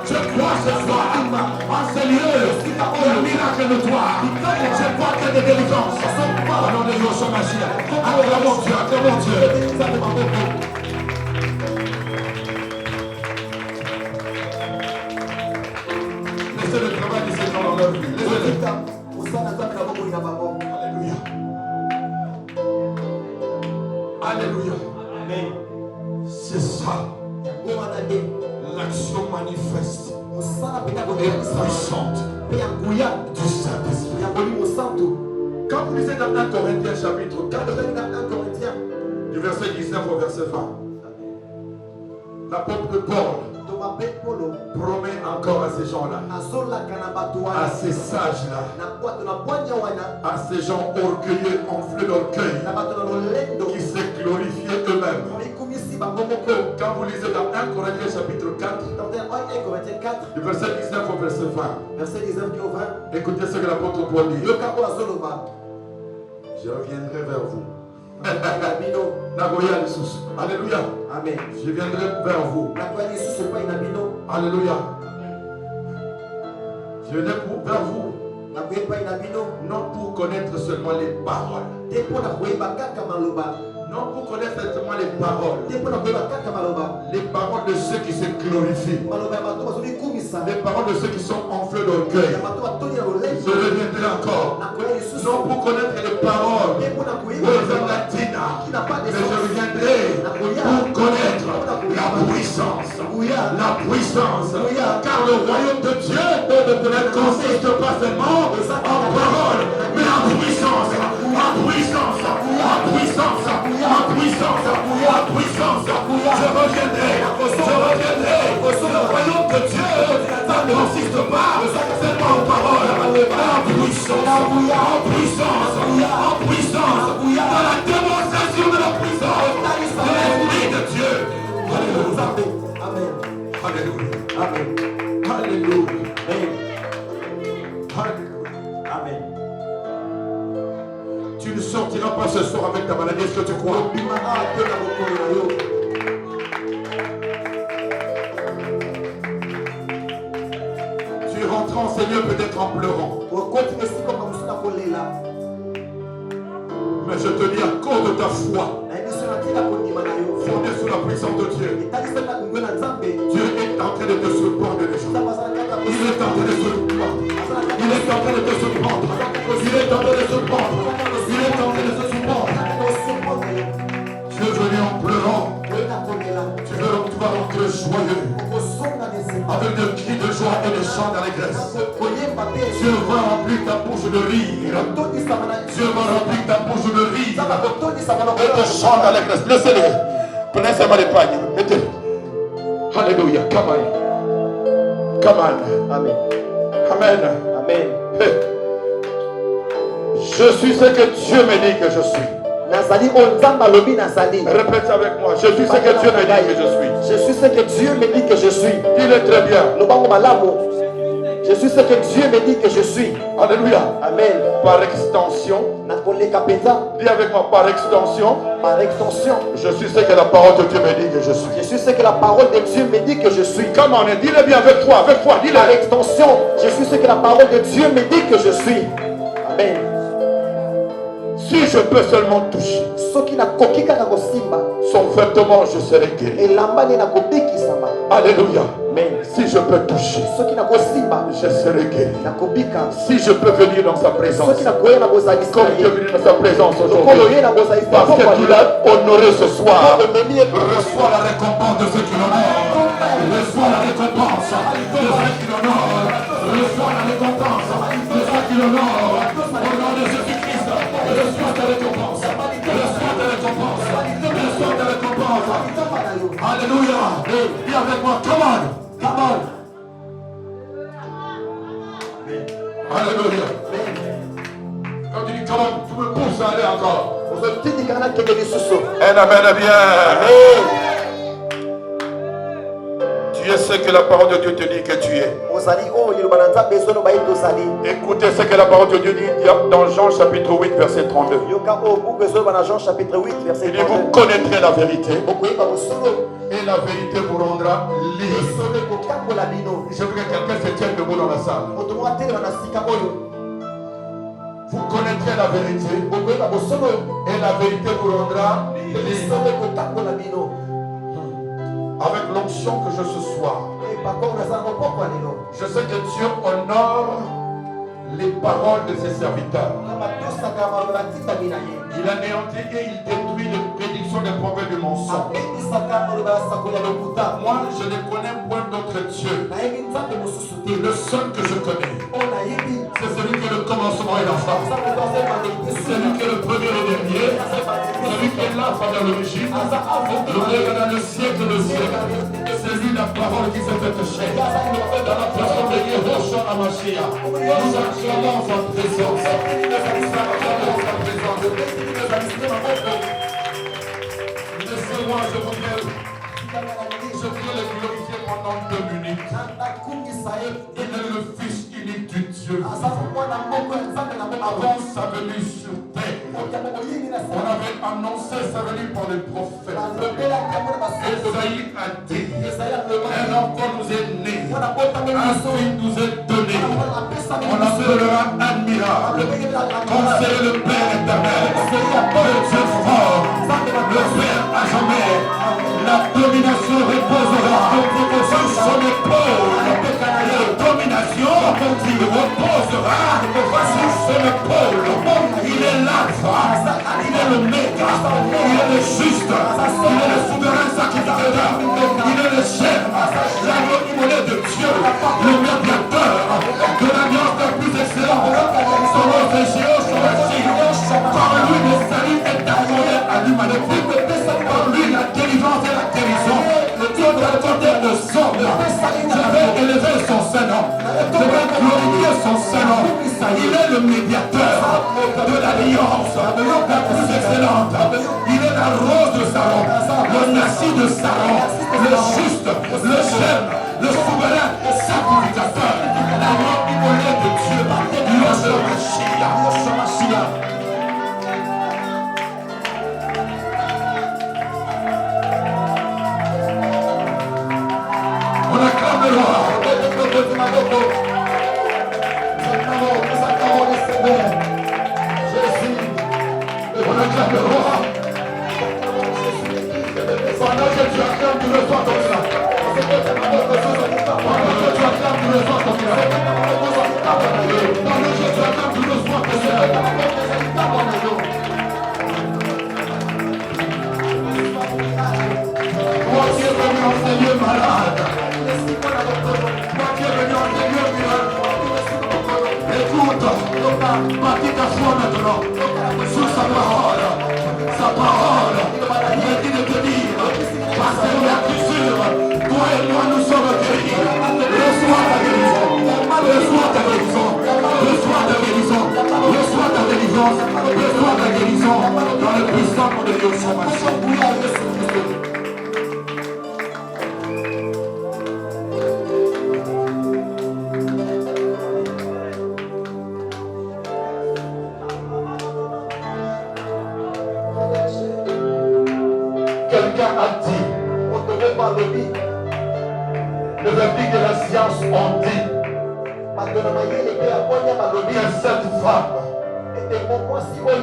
Je crois ce soir en ces lieux, le miracle de toi. Je crois qu'il y a des délivrances. Au nom de Yeshua Mashiach. Acclamons Dieu, acclamons Dieu. Laissez le travail de ces gens dans leur vie. Laissez-le. Alléluia. Amen. C'est ça. L'action manifeste et puissante du Saint-Esprit. Quand vous lisez dans 1 Corinthiens chapitre 4, du verset 19 au verset 20, l'apôtre Paul promet encore à ces gens-là, à ces sages-là, à ces gens orgueilleux, enflés d'orgueil, qui se glorifient eux-mêmes. Quand vous lisez dans 1 Corinthiens chapitre 4, du verset 19 au verset 20, écoutez ce que l'apôtre Paul dit. Je reviendrai vers vous. Alléluia. Amen. Je viendrai vers vous. Alléluia. Je viendrai vers vous. Non pour connaître seulement les paroles. Non pour connaître seulement les paroles. Les paroles de ceux qui se glorifient. Les paroles de ceux qui sont enflés d'orgueil. Je reviendrai encore. Non pour connaître les paroles aux Latina. Mais je reviendrai pour connaître la puissance. La puissance. Car le royaume de Dieu ne consiste pas seulement en paroles, mais en puissance. En puissance. En puissance. En puissance. En puissance. Je reviendrai. Le royaume de Dieu ne consiste pas seulement en paroles, mais en puissance. En puissance. En puissance. Dans la démonstration de la puissance de l'Esprit de Dieu. Alléluia. Alléluia. Alléluia. Amen. Tu ne sortiras pas ce soir avec ta maladie. Est-ce que tu crois? Tu rentres en Seigneur peut-être en pleurant. Mais je te dis à cause de ta foi, fondée sur la puissance de Dieu, Dieu est en train de te surprendre les gens. Il est en train de te surprendre. Il est en train de te surprendre. Il est en train de te surprendre. Il est en train de te surprendre. Tu es venu en pleurant. Tu vas rentrer joyeux. Avec des cris de joie et des chants d'allégresse. Dieu va remplir ta bouche de rire. Dieu va remplir ta bouche de rire. Et de chants d'allégresse. Laissez-les. Prenez seulement les pagnes. Mettez. Alléluia. Come on. Come on. Amen. Amen. Amen. Hey. Je suis ce que Dieu me dit que je suis. Répète avec moi. Je suis ce que Dieu me dit que je suis. Je suis ce que Dieu me dit que je suis. Dis-le très bien. Je Je suis ce que Dieu me dit que je suis. Alléluia. Amen. Par extension, dis avec moi, par extension, je suis ce que la parole de Dieu me dit que je suis. Je suis ce que la parole de Dieu me dit que je suis. Comment on est? Dis-le bien avec foi, dis-le. Par extension, je suis ce que la parole de Dieu me dit que je suis. Amen. Si je peux seulement toucher son vêtement, je serai guéri. Alléluia. Si je peux toucher, je serai guéri. Si je peux venir dans sa présence, comme Dieu est venu dans sa présence aujourd'hui, parce que tu l'as honoré ce soir, reçois la récompense de ceux qui l'honorent. Reçois la récompense de ceux qui l'honorent. Reçois la récompense de ceux qui l'honorent. Au nom de Jésus-Christ, reçois ta récompense. Reçois ta récompense. Reçois ta récompense. Alléluia. Dis avec moi, come on. Come on. Alléluia. Quand tu dis come on, tu me pousses à aller encore. Un amen bien. Tu es ce que la parole de Dieu te dit que tu es. Écoutez ce que la parole de Dieu dit dans Jean chapitre 8 verset 32. Il dit vous connaîtrez la vérité et la vérité vous rendra libre. Je veux que quelqu'un se tienne debout dans la salle. Vous connaîtrez la vérité et la vérité vous rendra libre. Avec l'onction que je ce soir, je sais que Dieu honore les paroles de ses serviteurs. Il anéantit et il détruit les prédictions des prophètes du mensonge. Moi, je ne connais point d'autre Dieu. Le seul que je connais, c'est celui qui est le commencement et la fin. Celui qui est le premier et le dernier. Celui qui est là pendant l'origine. L'auteur dans le siècle de siècle. C'est lui la parole qui s'est faite chair. Dans la personne de Yehoshua HaMashiach. Nous acclamons sa présence. Laissez-moi, je voudrais le glorifier pendant 2 minutes. Il est le Fils unique du Dieu. Avant sa venue sur terre, on avait annoncé sa venue par les prophètes. Esaïe a dit, un enfant nous est né, un fils nous est donné. On l'appellera admirable, conseiller le Père éternel, le Dieu fort, le Père à jamais. La domination reposera sur son épaule. La domination reposera sur son épaule. Il est l'alpha, il est l'oméga, il est le juste, il est le souverain sacrificateur, il est le chef, l'agneau immolé de Dieu, le médiateur de l'alliance la plus excellente. Son nom c'est Jéhoshua. Par lui le salut est accordé à l'humanité. Par lui la délivrance et la guérison. Dieu de la terre de son nom. Je vais élever son Saint-Nom. Je vais glorifier son Saint-Nom. Il est le médiateur de l'alliance la plus excellente. Il est la rose de Saron, le Nassi de Saron, le juste, le chef, le souverain sacrificateur, l'agneau immolé de Dieu, Yoshua Mashiach. On acclame le roi. On acclame le roi. Pendant que tu acclames, tu reçois ton sang. Pendant que tu acclames, tu reçois ton sang. Pendant que tu acclames, tu reçois ton sang. Moi qui est venu enseigner malade. Moi qui est venu enseigner miracle. Écoute, bâtis ta foi maintenant sur sa parole. Sa parole me dit de te dire, parce que nous la crissure, toi et moi nous sommes guéris. Reçois ta guérison. Reçois ta guérison. Reçois ta guérison. Reçois ta délivrance. Reçois ta guérison dans le puissant nom de Yoshua Mashiach. quelqu'un a dit, le verdict de la science ont dit que cette femme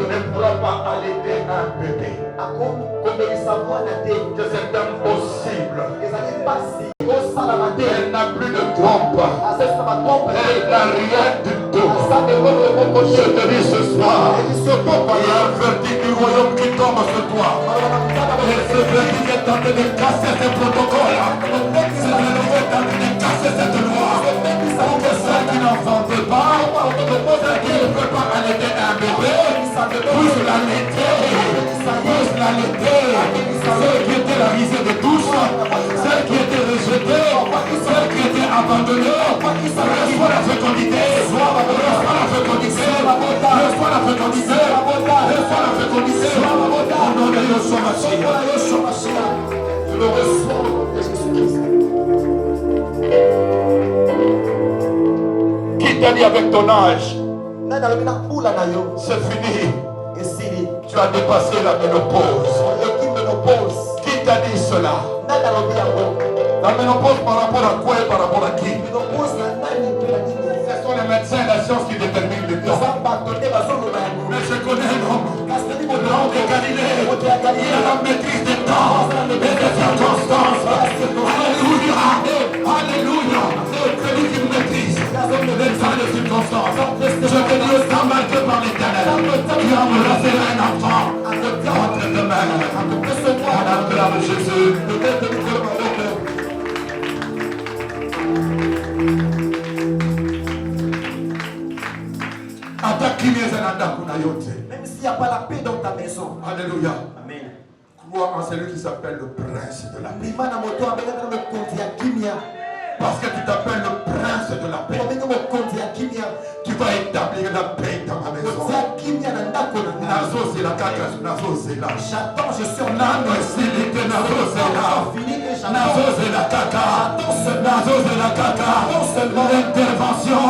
ne pourra pas allaiter un bébé. Que c'est impossible. Elle n'a plus de trompe. Elle n'a rien du tout. Je te dis ce soir, il y a un verdict du royaume qui tombe sur toi. Et ce verdict est en train de casser ce protocole. Ce verdict est en train de casser cette loi. Pour que ceux qui n'enfantent pas, ceux qui ne peuvent pas allaiter un bébé, puissent l'allaiter. Ceux qui étaient la risée de douche, ceux qui étaient rejetés, ceux qui étaient abandonnés, reçois la fécondité, reçois la fécondité, reçois la fécondité, reçois la fécondité, au nom de Yeshua Mashiach. Je le reçois au nom de Jésus-Christ. Qui t'a dit avec ton âge, c'est fini. Tu as dépassé la ménopause. Qui t'a dit cela? La ménopause par rapport à quoi et par rapport à qui? Ce sont les médecins et la science qui déterminent le temps. Mais je connais un homme, l'homme de Galilée. Il a la maîtrise des temps et des circonstances. Alléluia. Alléluia. C'est lui qui maîtrise les temps et les circonstances. Je te dis au temps marqué par l'Éternel. Tu as me laissé un enfant entre tes mains. À la gloire de Jésus. Même s'il n'y a pas la paix dans ta maison. Alléluia. Amen. Crois en celui qui s'appelle le prince de la paix. Parce que tu t'appelles le prince de la paix. Tu vas établir la paix dans ma maison. Nazo c'est la caca, Nazo c'est là. J'attends, je suis en Nazo c'est là. Nazo c'est la caca. Nazo c'est la caca. L'intervention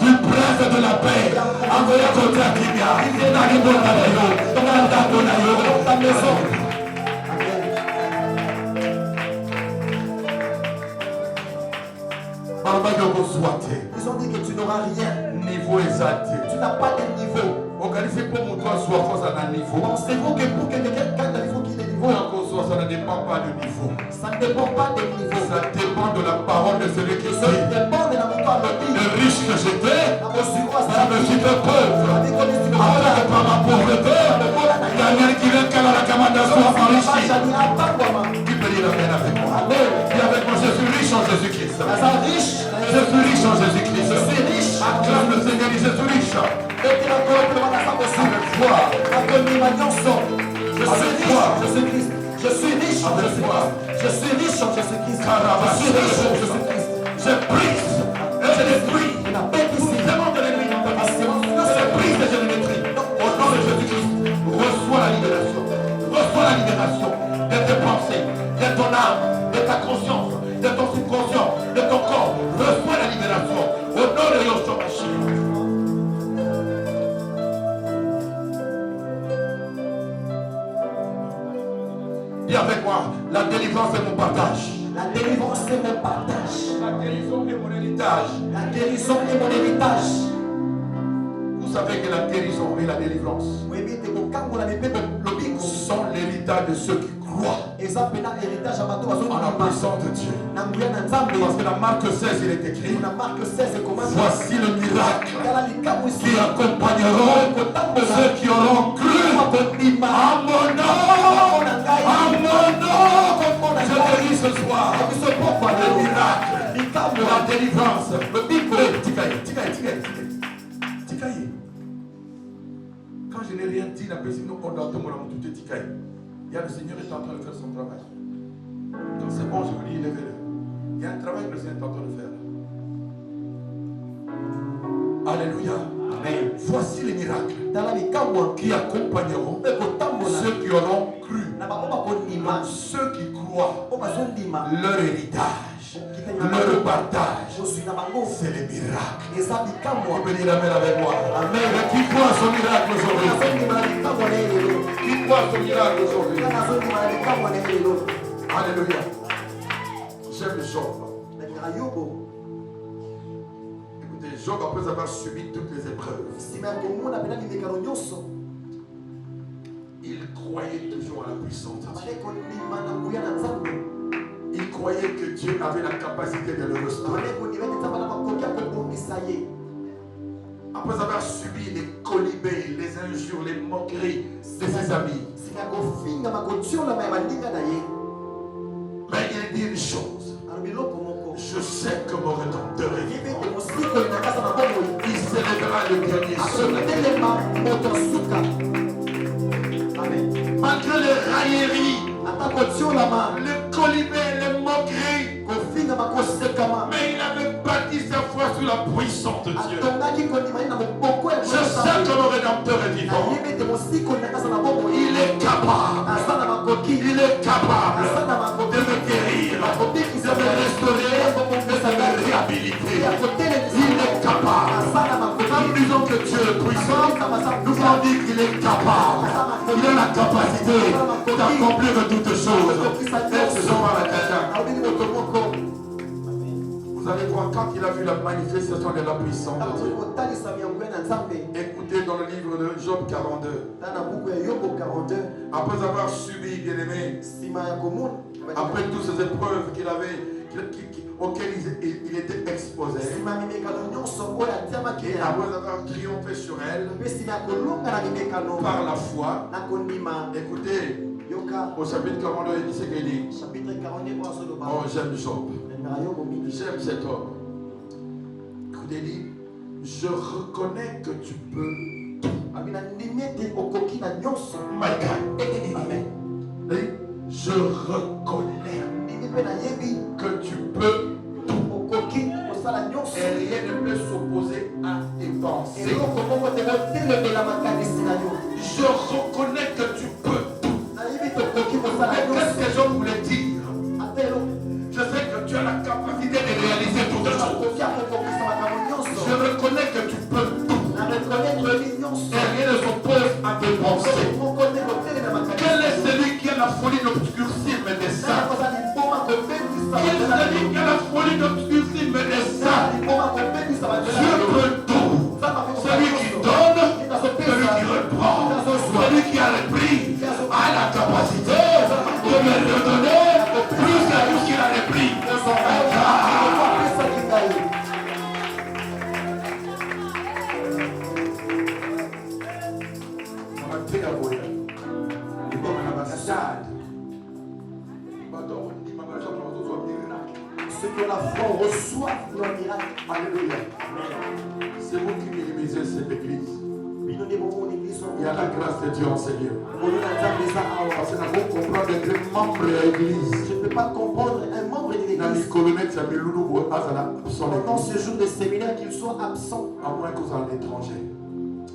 du prince de la paix. Envoyez contre la Kimia. Dans ta maison. Ils ont dit que tu n'auras rien. Niveau exalté. Tu n'as pas de niveau. Organisez pour mon toit soit force à un niveau. Pensez-vous que pour que quelqu'un ait un niveau qu'il ait niveau? Ça ne dépend pas du niveau. Ça ne dépend pas du niveau. Ça dépend de la parole de celui qui Ça dit. dépend de la victoire de Dieu. Le riche que j'étais, ça me suis fait pauvre. Après que par ma pauvreté, il y a un qui vient qu'à la commande soit enrichi. Qui peut dire amen avec moi? Dis avec moi, je suis riche en Jésus-Christ. Je suis riche en Jésus-Christ. Je suis riche. Acclame le Seigneur, je suis riche. Avec foi. Je suis riche en Jésus-Christ. Je suis riche en Jésus-Christ. Je brise et je détruis. Demande l'ennemi dans ta vie. Je brise et je le détruis. Au nom de Jésus-Christ, reçois la libération. Reçois la libération de tes pensées, de ton âme, de ta conscience, de ton subconscient, de ton corps. Reçois la libération. Au nom de Yeshua Mashiach. Dis avec moi, la délivrance est mon partage. La délivrance est mon partage. La guérison est mon héritage. La guérison est mon héritage. Vous savez que la guérison et la délivrance sont l'héritage de ceux qui croient en la puissance de Dieu. Parce que la marque 16, il est écrit: voici le miracle qui accompagneront ceux qui auront cru à mon nom. À mon nom. Je te dis ce soir, le miracle, la délivrance, le Tikaï. Quand je n'ai rien dit, la personne nous condamne tout le Tikaï. Il y a le Seigneur est en train de faire son travail. Donc c'est bon, je vous dis, levez-le. Il y a un travail que le Seigneur est en train de faire. Alléluia. Amen. Voici les miracles qui accompagneront ceux qui auront cru. Ceux qui croient leur héritage Le partage, c'est les miracles. On peut dire amen avec moi. Amen. Mais qui croit son miracle aujourd'hui? Qui croit son miracle aujourd'hui? Alléluia. J'aime Job. Écoutez, Job, après avoir subi toutes les épreuves, il croyait toujours à la puissance de Dieu. Il croyait que Dieu avait la capacité de le restaurer. Après avoir subi les colibés, les injures, les moqueries de ses amis, mais il dit une chose: je sais que mon Rédempteur est vivant. Il s'élèvera le dernier Amen. Malgré les railleries, les colibés, les moqueries, mais il avait bâti sa foi sur la puissance de Dieu. Je sais que mon Rédempteur est vivant. Il est capable. Il est capable de me guérir, de me restaurer, de me réhabiliter. Il est capable. Nous disons que Dieu est puissant. Nous allons dire qu'il est capable. Il a la capacité d'accomplir toutes choses. Est-ce que je parle à quelqu'un? Vous allez voir, quand il a vu la manifestation de la puissance de Dieu, écoutez dans le livre de Job 42, après avoir subi, bien aimé, après toutes ces épreuves qu'il avait, auxquelles il était exposé, et après avoir triomphé sur elle par la foi, écoutez, au chapitre 42, il dit ce qu'il dit. Oh, j'aime Job. J'aime cet homme. Écoutez, il dit: je reconnais que tu peux tout. My God. Amen. Je reconnais que tu peux tout. Et rien ne peut s'opposer à tes pensées. Je reconnais que tu peux tout. Mais qu'est-ce que je voulais dire? Je sais que tu as la capacité de réaliser toutes choses. Je reconnais que tu peux tout. Et rien ne s'oppose à tes pensées. Quel est celui qui a la folie d'obscurcir mes desseins? Quel est celui qui a la folie d'obscurcir mes desseins? Je peux tout. Celui qui donne, celui qui reprend, celui qui a le prix, a la capacité de me redonner plus que tout ce qu'il a le prix. Ceux qui ont la foi reçoivent leur miracle. Alléluia. C'est vous qui minimisez cette église. Il y a la grâce de Dieu en ce lieu. Parce que nous comprenons que membre de l'église. Je ne peux pas comprendre un membre de l'église pendant ce jour de séminaire qu'il soit absent. À moins que vous soyez à l'étranger.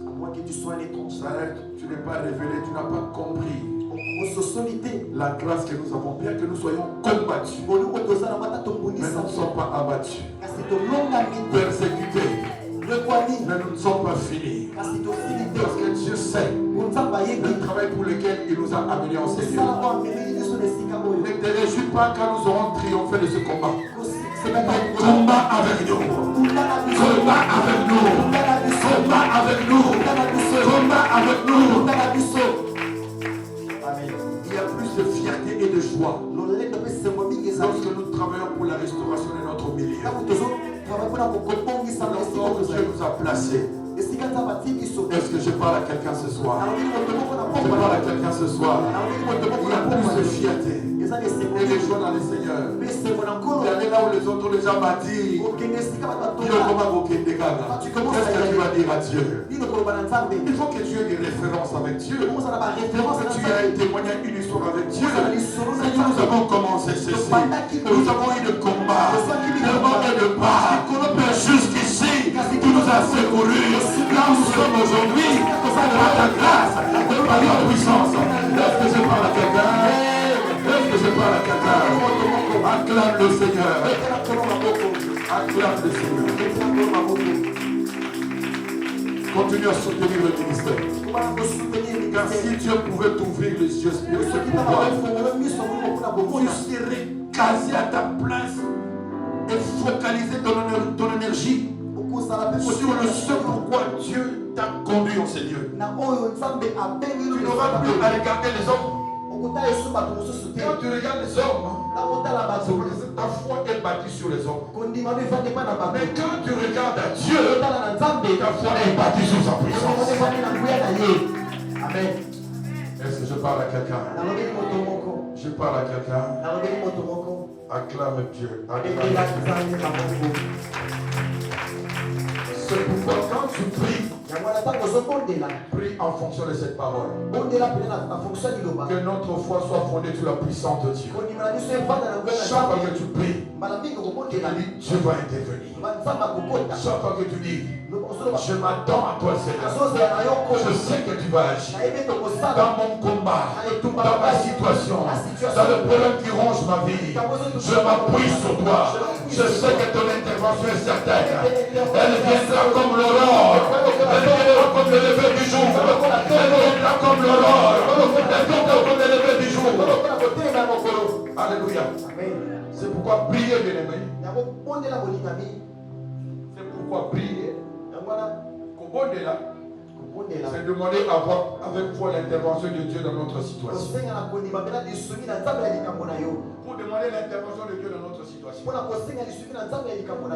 À moins que tu sois un étranger. Tu n'es pas révélé, tu n'as pas compris la grâce que nous avons, bien que nous soyons combattus. Mais nous ne sommes pas abattus. Persécutés. Mais nous ne sommes pas finis. Parce que Dieu sait le travail pour lequel il nous a amenés en ces lieux. Ne te réjouis pas quand nous aurons triomphé de ce combat. Combat avec nous. Combat avec nous. Combat avec nous. Combat avec nous. Il y a plus de fierté et de joie lorsque nous travaillons pour la restauration de notre milieu. Lorsque Dieu nous a placés. Est-ce que je parle à quelqu'un ce soir? Je parle à quelqu'un ce soir. Il y a plus de fierté et de joie dans le Seigneur. D'aller là où les autres les ont bâtis. Qu'est-ce que tu vas dire à Dieu? Il faut que tu aies des références avec Dieu. Que tu aies un témoignage, une histoire avec Dieu. Seigneur, nous avons commencé ceci. Nous avons eu le combat. Le monde est de part. Mais jusqu'ici, tu nous as secourus. Là où nous sommes aujourd'hui, par ta grâce, par ta puissance. Est-ce que je parle à quelqu'un? Est-ce que je parle à quelqu'un? À Acclame le Seigneur. Acclame le Seigneur. Continue à soutenir le ministère. Car si Dieu pouvait t'ouvrir les yeux spirituels pour toi, tu serais casé à ta place et focaliser ton énergie sur le seul pourquoi Dieu t'a conduit en ces lieux. Tu n'auras plus à regarder les hommes. Quand tu regardes les hommes, ta foi est bâtie sur les hommes. Mais quand tu regardes à Dieu, ta foi est bâtie sur sa puissance. Amen. Est-ce que je parle à quelqu'un? Je parle à quelqu'un. Acclame Dieu. Acclame Dieu. C'est pourquoi quand tu pries, prie en fonction de cette parole. Que notre foi soit fondée sur la puissance de Dieu. Chaque fois que tu pries, tu dis Dieu va intervenir. Chaque fois que tu dis je m'attends à toi Seigneur, je sais que tu vas agir dans mon combat, dans ma situation, dans le problème qui ronge ma vie. Je m'appuie sur toi. Je sais que ton intervention est certaine. Elle viendra comme l'aurore. Elle viendra comme le lever du jour. Elle viendra comme l'aurore. Elle viendra comme le lever du jour. Alléluia. C'est pourquoi prier, bien-aimé. C'est pourquoi prier. C'est demander à voir avec foi l'intervention de Dieu dans notre situation. Pour demander l'intervention de Dieu dans notre situation,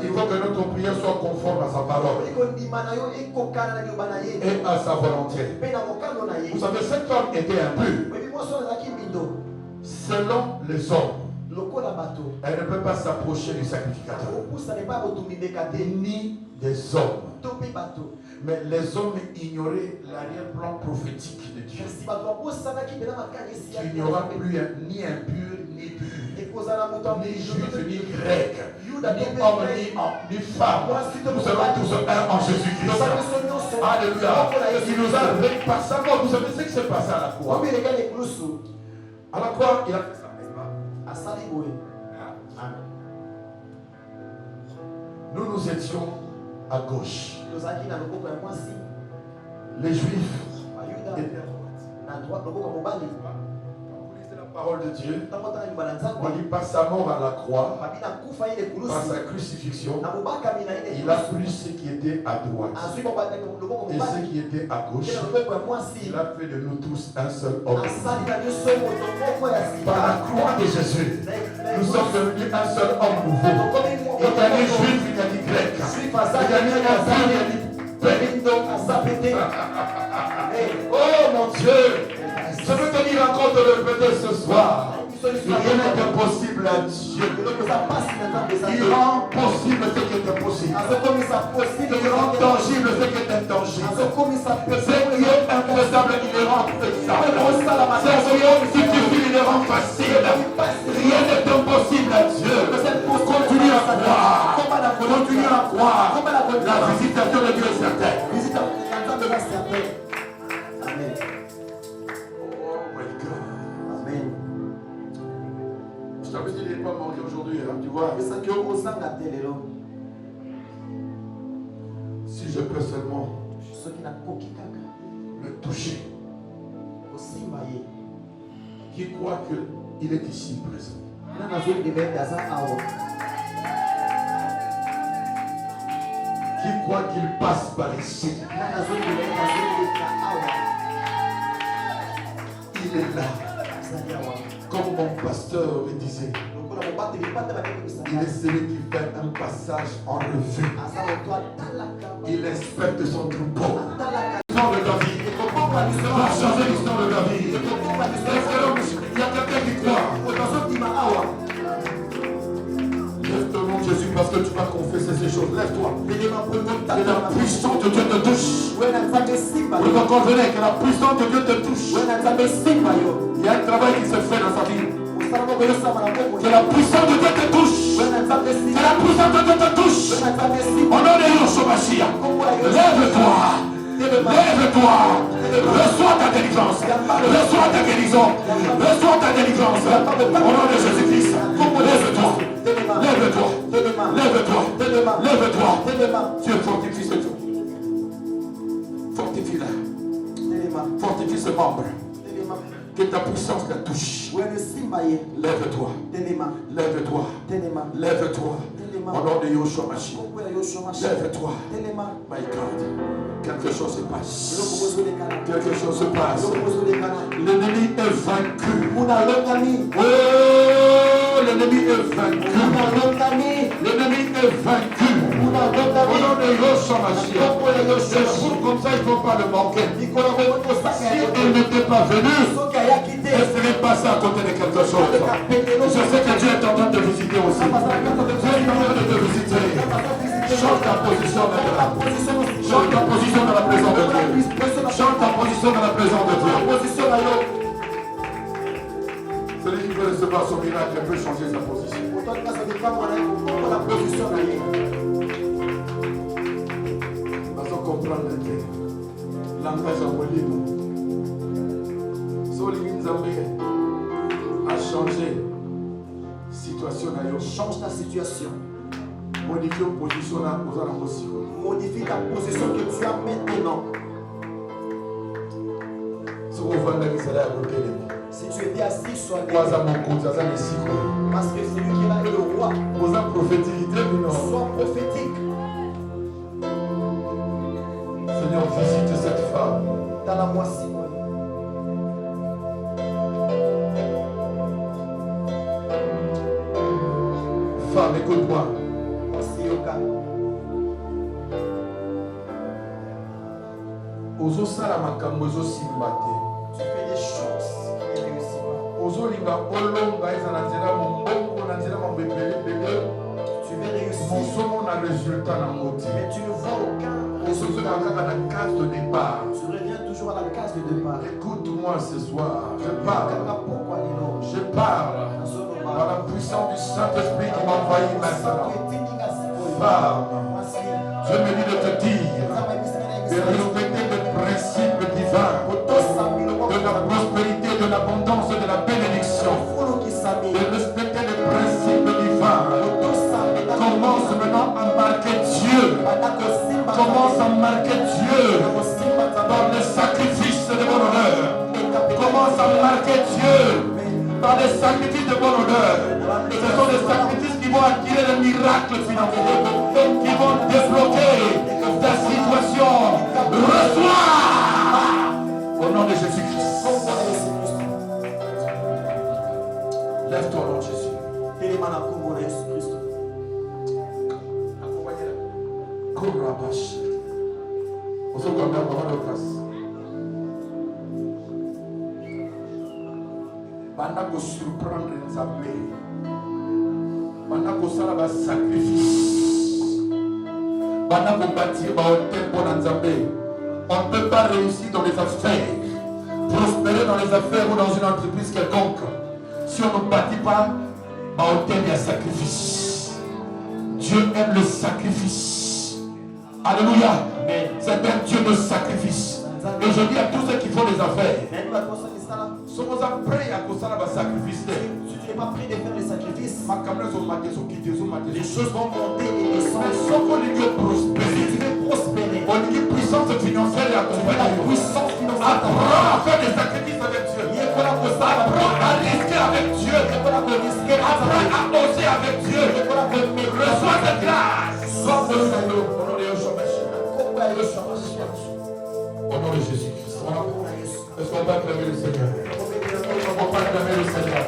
il faut que notre prière soit conforme à sa parole et à sa volonté. Vous savez, cette femme était impure. Selon les hommes, elle ne peut pas s'approcher du sacrificateur ni des hommes. Mais les hommes ignoraient l'arrière-plan prophétique de Dieu. Il n'y aura plus ni impur, ni pur, ni juif, ni grec, ni homme, ni femme. Nous serons tous un en Jésus-Christ. Alléluia. Il nous a réveillés par sa mort. Vous savez ce qui s'est passé à la croix? À la croix, il a fait ça. Nous étions à gauche. Les Juifs étaient à droite. La parole de Dieu, on dit par sa mort à la croix, par sa crucifixion, il a pris ce qui était à droite et ce qui était à gauche. Il a fait de nous tous un seul homme. Par la croix de Jésus, nous sommes devenus un seul homme nouveau. Il y a des juifs, il y a des grecs, il y a des impurs, il y a des oh mon Dieu, je veux te dire encore de le répéter ce soir. Rien n'est impossible à Dieu. Il rend possible ce qui est impossible. Il rend tangible ce qui est intangible. Ce qui est infaisable, il le rend faisable. Ce qui est difficile, il le rend facile. Rien n'est impossible à Dieu. Continue à croire. Continue à croire. La visitation de Dieu est certaine. Amen. Oh my God. Amen. Je t'avais dit, il n'est pas manqué aujourd'hui, hein, tu vois. Si je peux seulement le toucher, qui croit qu'il est ici présent. Qui croit qu'il passe par ici. Il est là. Comme mon pasteur me disait, il est celui qui fait un passage en revue. Il inspecte son troupeau. L'histoire de David. Pour changer l'histoire de David. Il y a quelqu'un qui croit. Lève-toi, mon Jésus, parce que tu vas confesser ces choses. Lève-toi. Que la puissance de Dieu te touche. Vous le convenez que la puissance de Dieu te touche. Il y a un travail qui se fait dans sa vie. Que la puissance de Dieu te touche. Que la puissance de Dieu te touche. Au nom de Yeshua Mashiach. Lève-toi. Lève-toi. Reçois ta délivrance. Reçois ta guérison. Reçois ta délivrance. Au nom de Jésus-Christ. Lève-toi. Lève-toi. Lève-toi. Dieu fortifie ce jour. Fortifie-la. Fortifie ce membre. Que ta puissance la touche. Lève-toi. Lève-toi. Lève-toi. Au nom de Yoshua Mashiach. Lève-toi. My God. Quelque chose se passe. Quelque chose se passe. L'ennemi est vaincu. Oh, l'ennemi est vaincu. L'ennemi est vaincu. Au nom de Yoshua Mashiach. Des jours comme ça, il ne faut pas le manquer. Si il n'était pas venu, ne serait passé à côté de quelque chose. Je sais que Dieu est en train de visiter aussi. Dieu est en train de te visiter. Change ta position maintenant. Change ta position dans la présence de Dieu. Change ta position dans la présence de Dieu. Celui qui veut recevoir son miracle peut changer sa position. Parce qu'on comprend le langage en Bolivie. A changé situation. Change ta situation. Modifie position. Modifie ta position que tu as maintenant. Si tu étais assis sur la parce que celui qui est là est le roi. Sois prophétique. Seigneur, visite cette femme. Dans la moissie. Femme, écoute-moi. Tu fais des choses qui ne réussissent pas. Tu veux réussir. Mais tu ne vois aucun résultat. Tu reviens toujours à la case de départ. Écoute-moi ce soir. Je parle par la puissance du Saint-Esprit qui m'envahit maintenant. Femme, je me dis de te dire de respecter les principes divins de la prospérité, de l'abondance, de la bénédiction. De respecter les principes divins. Commence maintenant à marquer Dieu. Commence à marquer Dieu dans le sacrifice de mon honneur. Commence à marquer Dieu dans les sacrifices de bon honneur. Ce sont des sacrifices qui vont attirer le miracle financier, qui vont débloquer ta situation. Reçois au nom de Jésus-Christ. Lève-toi au nom de Jésus. Courabash. Au second, de grâce. Banda ko surprendre Nzambe. Banda ko sala ba sacrifice. Banda ko bâtir ba hôtel pour Nzambe. On ne peut pas réussir dans les affaires, prospérer dans les affaires ou dans une entreprise quelconque si on ne bâtit pas ba hôtel et sacrifice. Dieu aime le sacrifice. Alléluia. C'est un Dieu de sacrifice. Et je dis à tous ceux qui font des affaires, somos prêts à sacrifice. Si tu n'es pas prêt de faire les sacrifices, les choses vont monter et descendre. Si tu veux prospérer, puissance financière et apprends à faire des sacrifices avec Dieu. Apprends à risquer avec Dieu. Apprends à oser avec Dieu. Reçois cette grâce. Au nom de Jésus-Christ. Est-ce qu'on va acclamer le Seigneur? On va acclamer le Seigneur.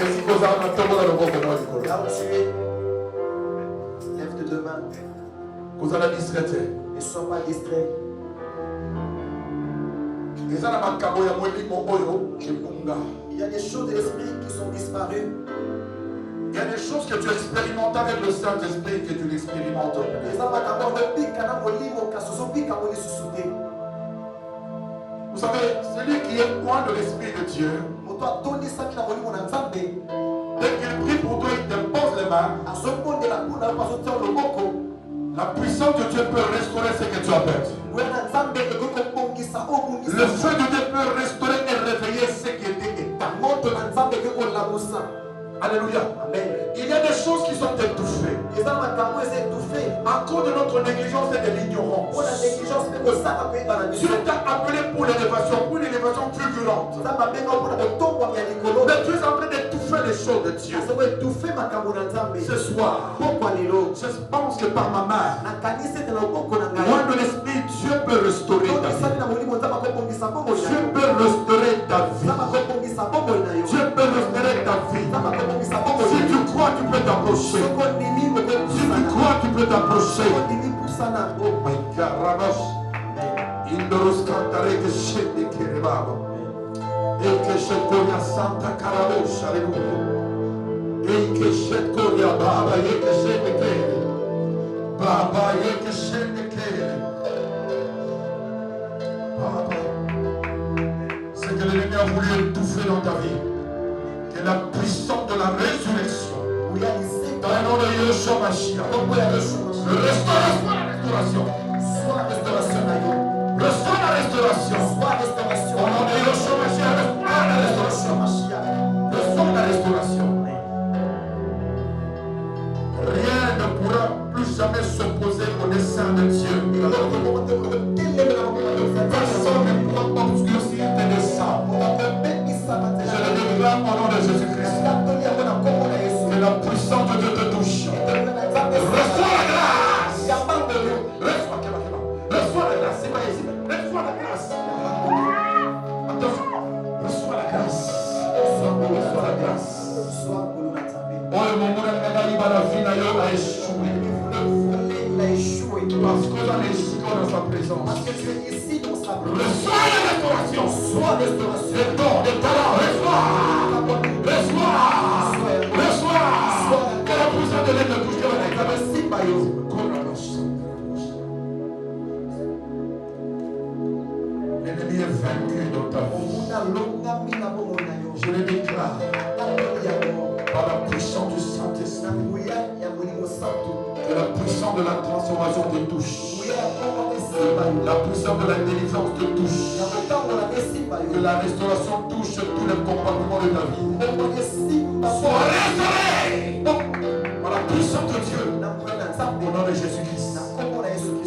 Est-ce que vous avez un tombeau dans le bon moment? là où tu es, lève tes deux mains. Vous allez distraire. Ne sois pas distrait. Il y a des choses de l'esprit qui sont disparues. Il y a des choses que tu expérimentes avec le Saint-Esprit que tu l'expérimentes. Vous savez, celui qui est loin de l'Esprit de Dieu, dès qu'il prie pour toi, il t'impose les mains. La puissance de Dieu peut restaurer ce que tu as perdu. Le feu de Dieu peut restaurer et réveiller ce qui était éteint. Alléluia. Amen. Il y a des choses qui sont étouffées à cause de notre négligence et de l'ignorance. Dieu t'a appelé pour l'élévation fulgurante. Mais tu es en train d'étouffer les choses de Dieu. Ce soir, je pense que par ma main, loin de l'esprit, Dieu peut restaurer ta vie. Dieu peut restaurer ta vie. Dieu peut restaurer ta vie. Si tu crois, tu peux t'approcher. Si tu crois, tu peux t'approcher. Oh my God, Ramash. Indoros cantare que scende che rebaba. E che scekoria Santa Carabos, alléluia. E che scekoria Baba, e che scende che. Baba, e che scende che. Baba. C'est que l'ennemi a voulu étouffer dans ta vie. Que la puissance de la résurrection. Dans le nom de Yeshua Mashiach. Restaure la restauration. Reçois la restauration. Au nom de Yeshua Mashiach, reçois la restauration. Reçois la restauration. Rien ne pourra plus jamais s'opposer au dessein de Dieu. Personne ne pourra obscurcir tes desseins. Je le déclare au nom de Jésus-Christ. Que la puissance de Dieu te touche. Reçois la grâce. Reçois la grâce. Reçois la grâce. Attention. Reçois la grâce. Reçois la grâce. Oh, mon monde la vie a échoué. Parce que dans les dans sa présence. Reçois la restauration. Les dons, les talents. Reçois. Que la puissance de l'aide te touche. L'ennemi est vaincu dans ta vie. Je le déclare par la puissance du Saint-Esprit. Que la puissance de la transformation te touche. La puissance de la délivrance te touche. Que la restauration touche tous les compartiments de ta vie. Sois restauré par la puissance de Dieu. Au nom de Jésus-Christ.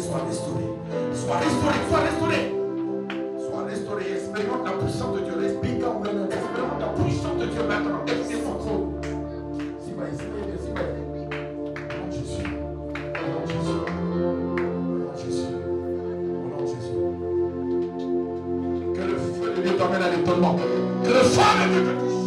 Sois restauré. Sois restauré. Expérimente la puissance de Dieu. Expérimente la puissance de Dieu maintenant. Expérimente. Que le feu de Dieu t'emmène à l'étonnement. Que le feu de Dieu te touche.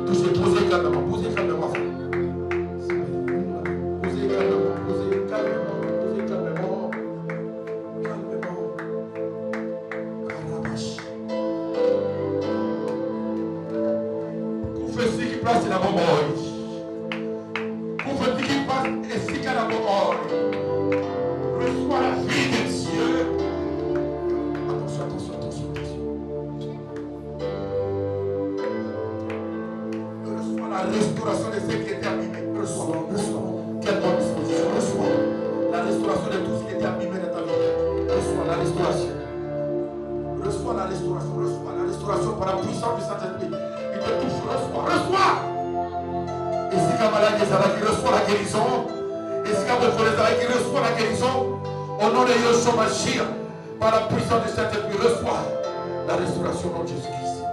Touchez, posez calmement. Posez calmement. Vous faites ce qui passe la bombe. Vous faites ce qui passe et ce qu'il y a la bombe. Reçois la vie de Dieu. Attention. La restauration de ce qui était abîmé. Reçois. Quelle bonne disposition. Reçois la restauration de tout ce qui était abîmé dans ta vie. Reçois la restauration. Reçois la restauration par la puissance du Saint-Esprit. Il te touche. Reçois. Et si la maladie est là, qui reçoit la guérison. Et si la maladie est là, qui reçoit la guérison. Au nom de Yeshua Mashiach, par la puissance du Saint-Esprit, reçois la restauration de Jésus-Christ.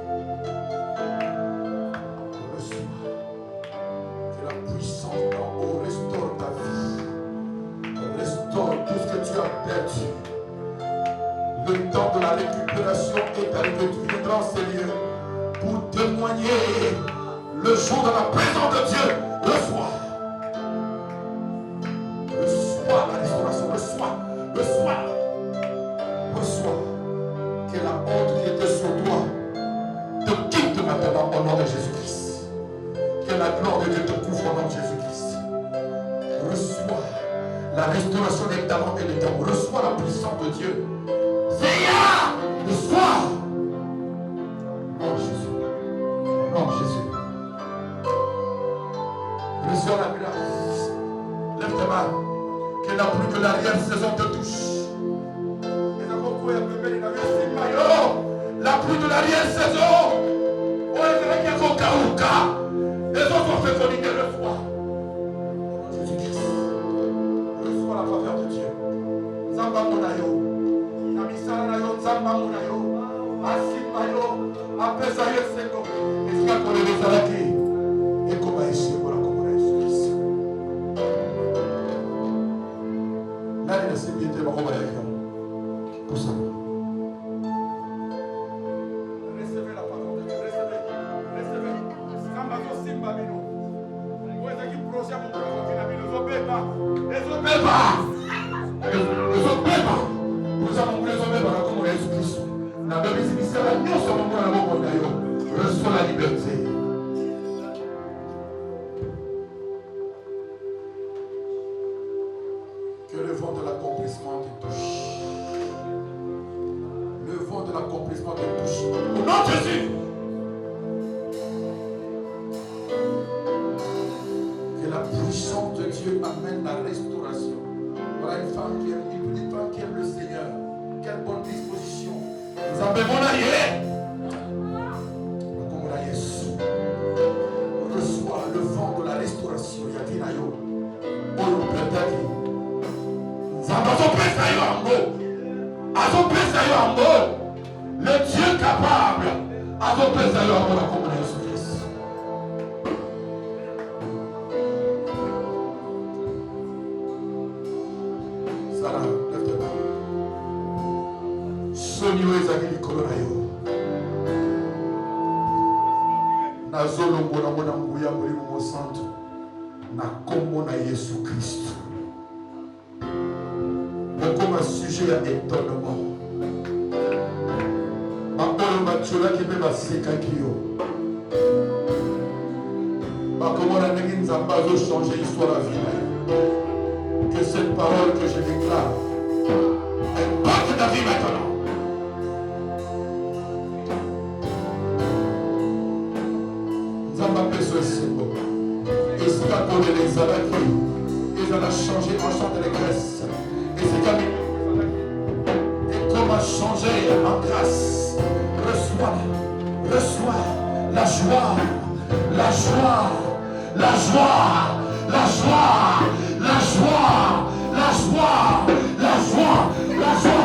Le temps de la récupération est arrivé. Tu viendras en ces lieux pour témoigner le jour de la présence de Dieu. Reçois la restauration. Reçois que la honte qui était sur toi te quitte maintenant au nom de Jésus-Christ. Que la gloire de Dieu te couvre au nom de Jésus-Christ. Reçois la restauration des talents et des temps. Reçois la puissance de Dieu. Seigneur, reçois. Non, Jésus. Reçois la grâce. l'arrière saison te touche. La pluie de l'arrière saison. On dirait qu'il y a au cas. Les autres ont fait vomiter le froid. Jésus-Christ. Reçois la faveur de Dieu. Zamba Monayo. Namisara Nayo. Zamba Monayo. Asimayo. Apesayo Seko. Et ce qu'on les Zalaki. Et comment est-ce pour la communauté de Jésus-Christ. Là, il y a ces piétés. Pour ça. Reçois la liberté. Que le vent de l'accomplissement te touche. Le vent de l'accomplissement te touche. Au nom de Jésus. Que la puissance de Dieu amène la restauration. Voilà une femme qui aime le Seigneur. Quelle bonne disposition. Nous avons mon aïe. Reçois le vent de la restauration. Yakinayo. Olo Petaki. Zabazopesayo Ambo. Azopesayo Ambo. Le Dieu capable. Azopesayo Ambo la communauté de Jésus-Christ. Sarah, lève tes mains. Sonio ezakili kolonayo. Nazolongo na mona nguya mulimo mo santo. Na kombo na Yesu Christ. Comme un sujet à étonnement. Bakolo bachola qui peut baseka kio. Bakolo na ndenge nzamba zo changer l'histoire de la vie. Que cette parole que je déclare impacte ta vie maintenant. Nzamba peso esengo. Esika kone les alaki. Ils ont changé en chant de l'église. Et comment changer en grâce. Reçois la joie, la joie, la joie, la joie, la joie, la joie, la joie, la joie.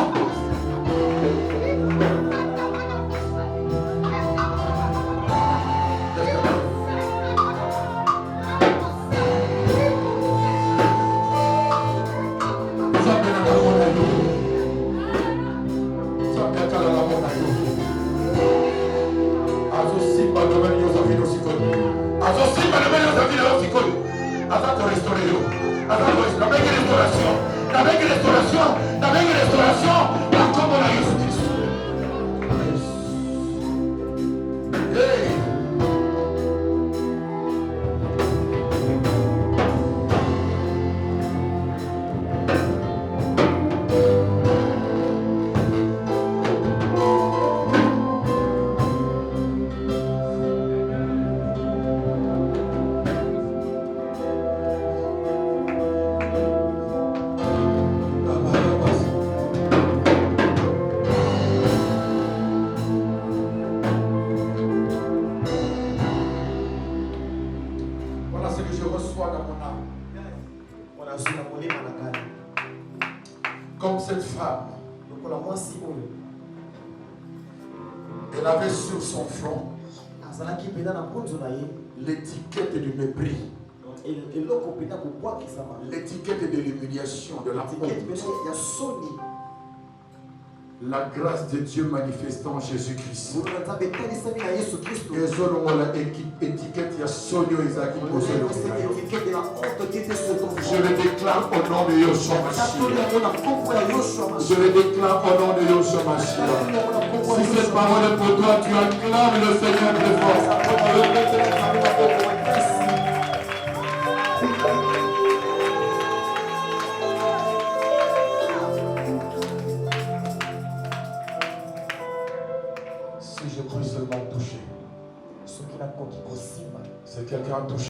Restauration, la comme on a Jésus-Christ. Comme cette femme, elle avait sur son front l'étiquette du mépris, l'étiquette de l'humiliation, de la honte. La grâce de Dieu manifestant en Jésus-Christ. Et selon la étiquette, il y a Sonio Isaac. Je le déclare au nom de Yoshua Mashiach. Je le déclare au nom de Yoshua Mashiach. Si cette parole est pour toi, tu acclames le Seigneur très fort. Si je puis seulement toucher, c'est quelqu'un touché.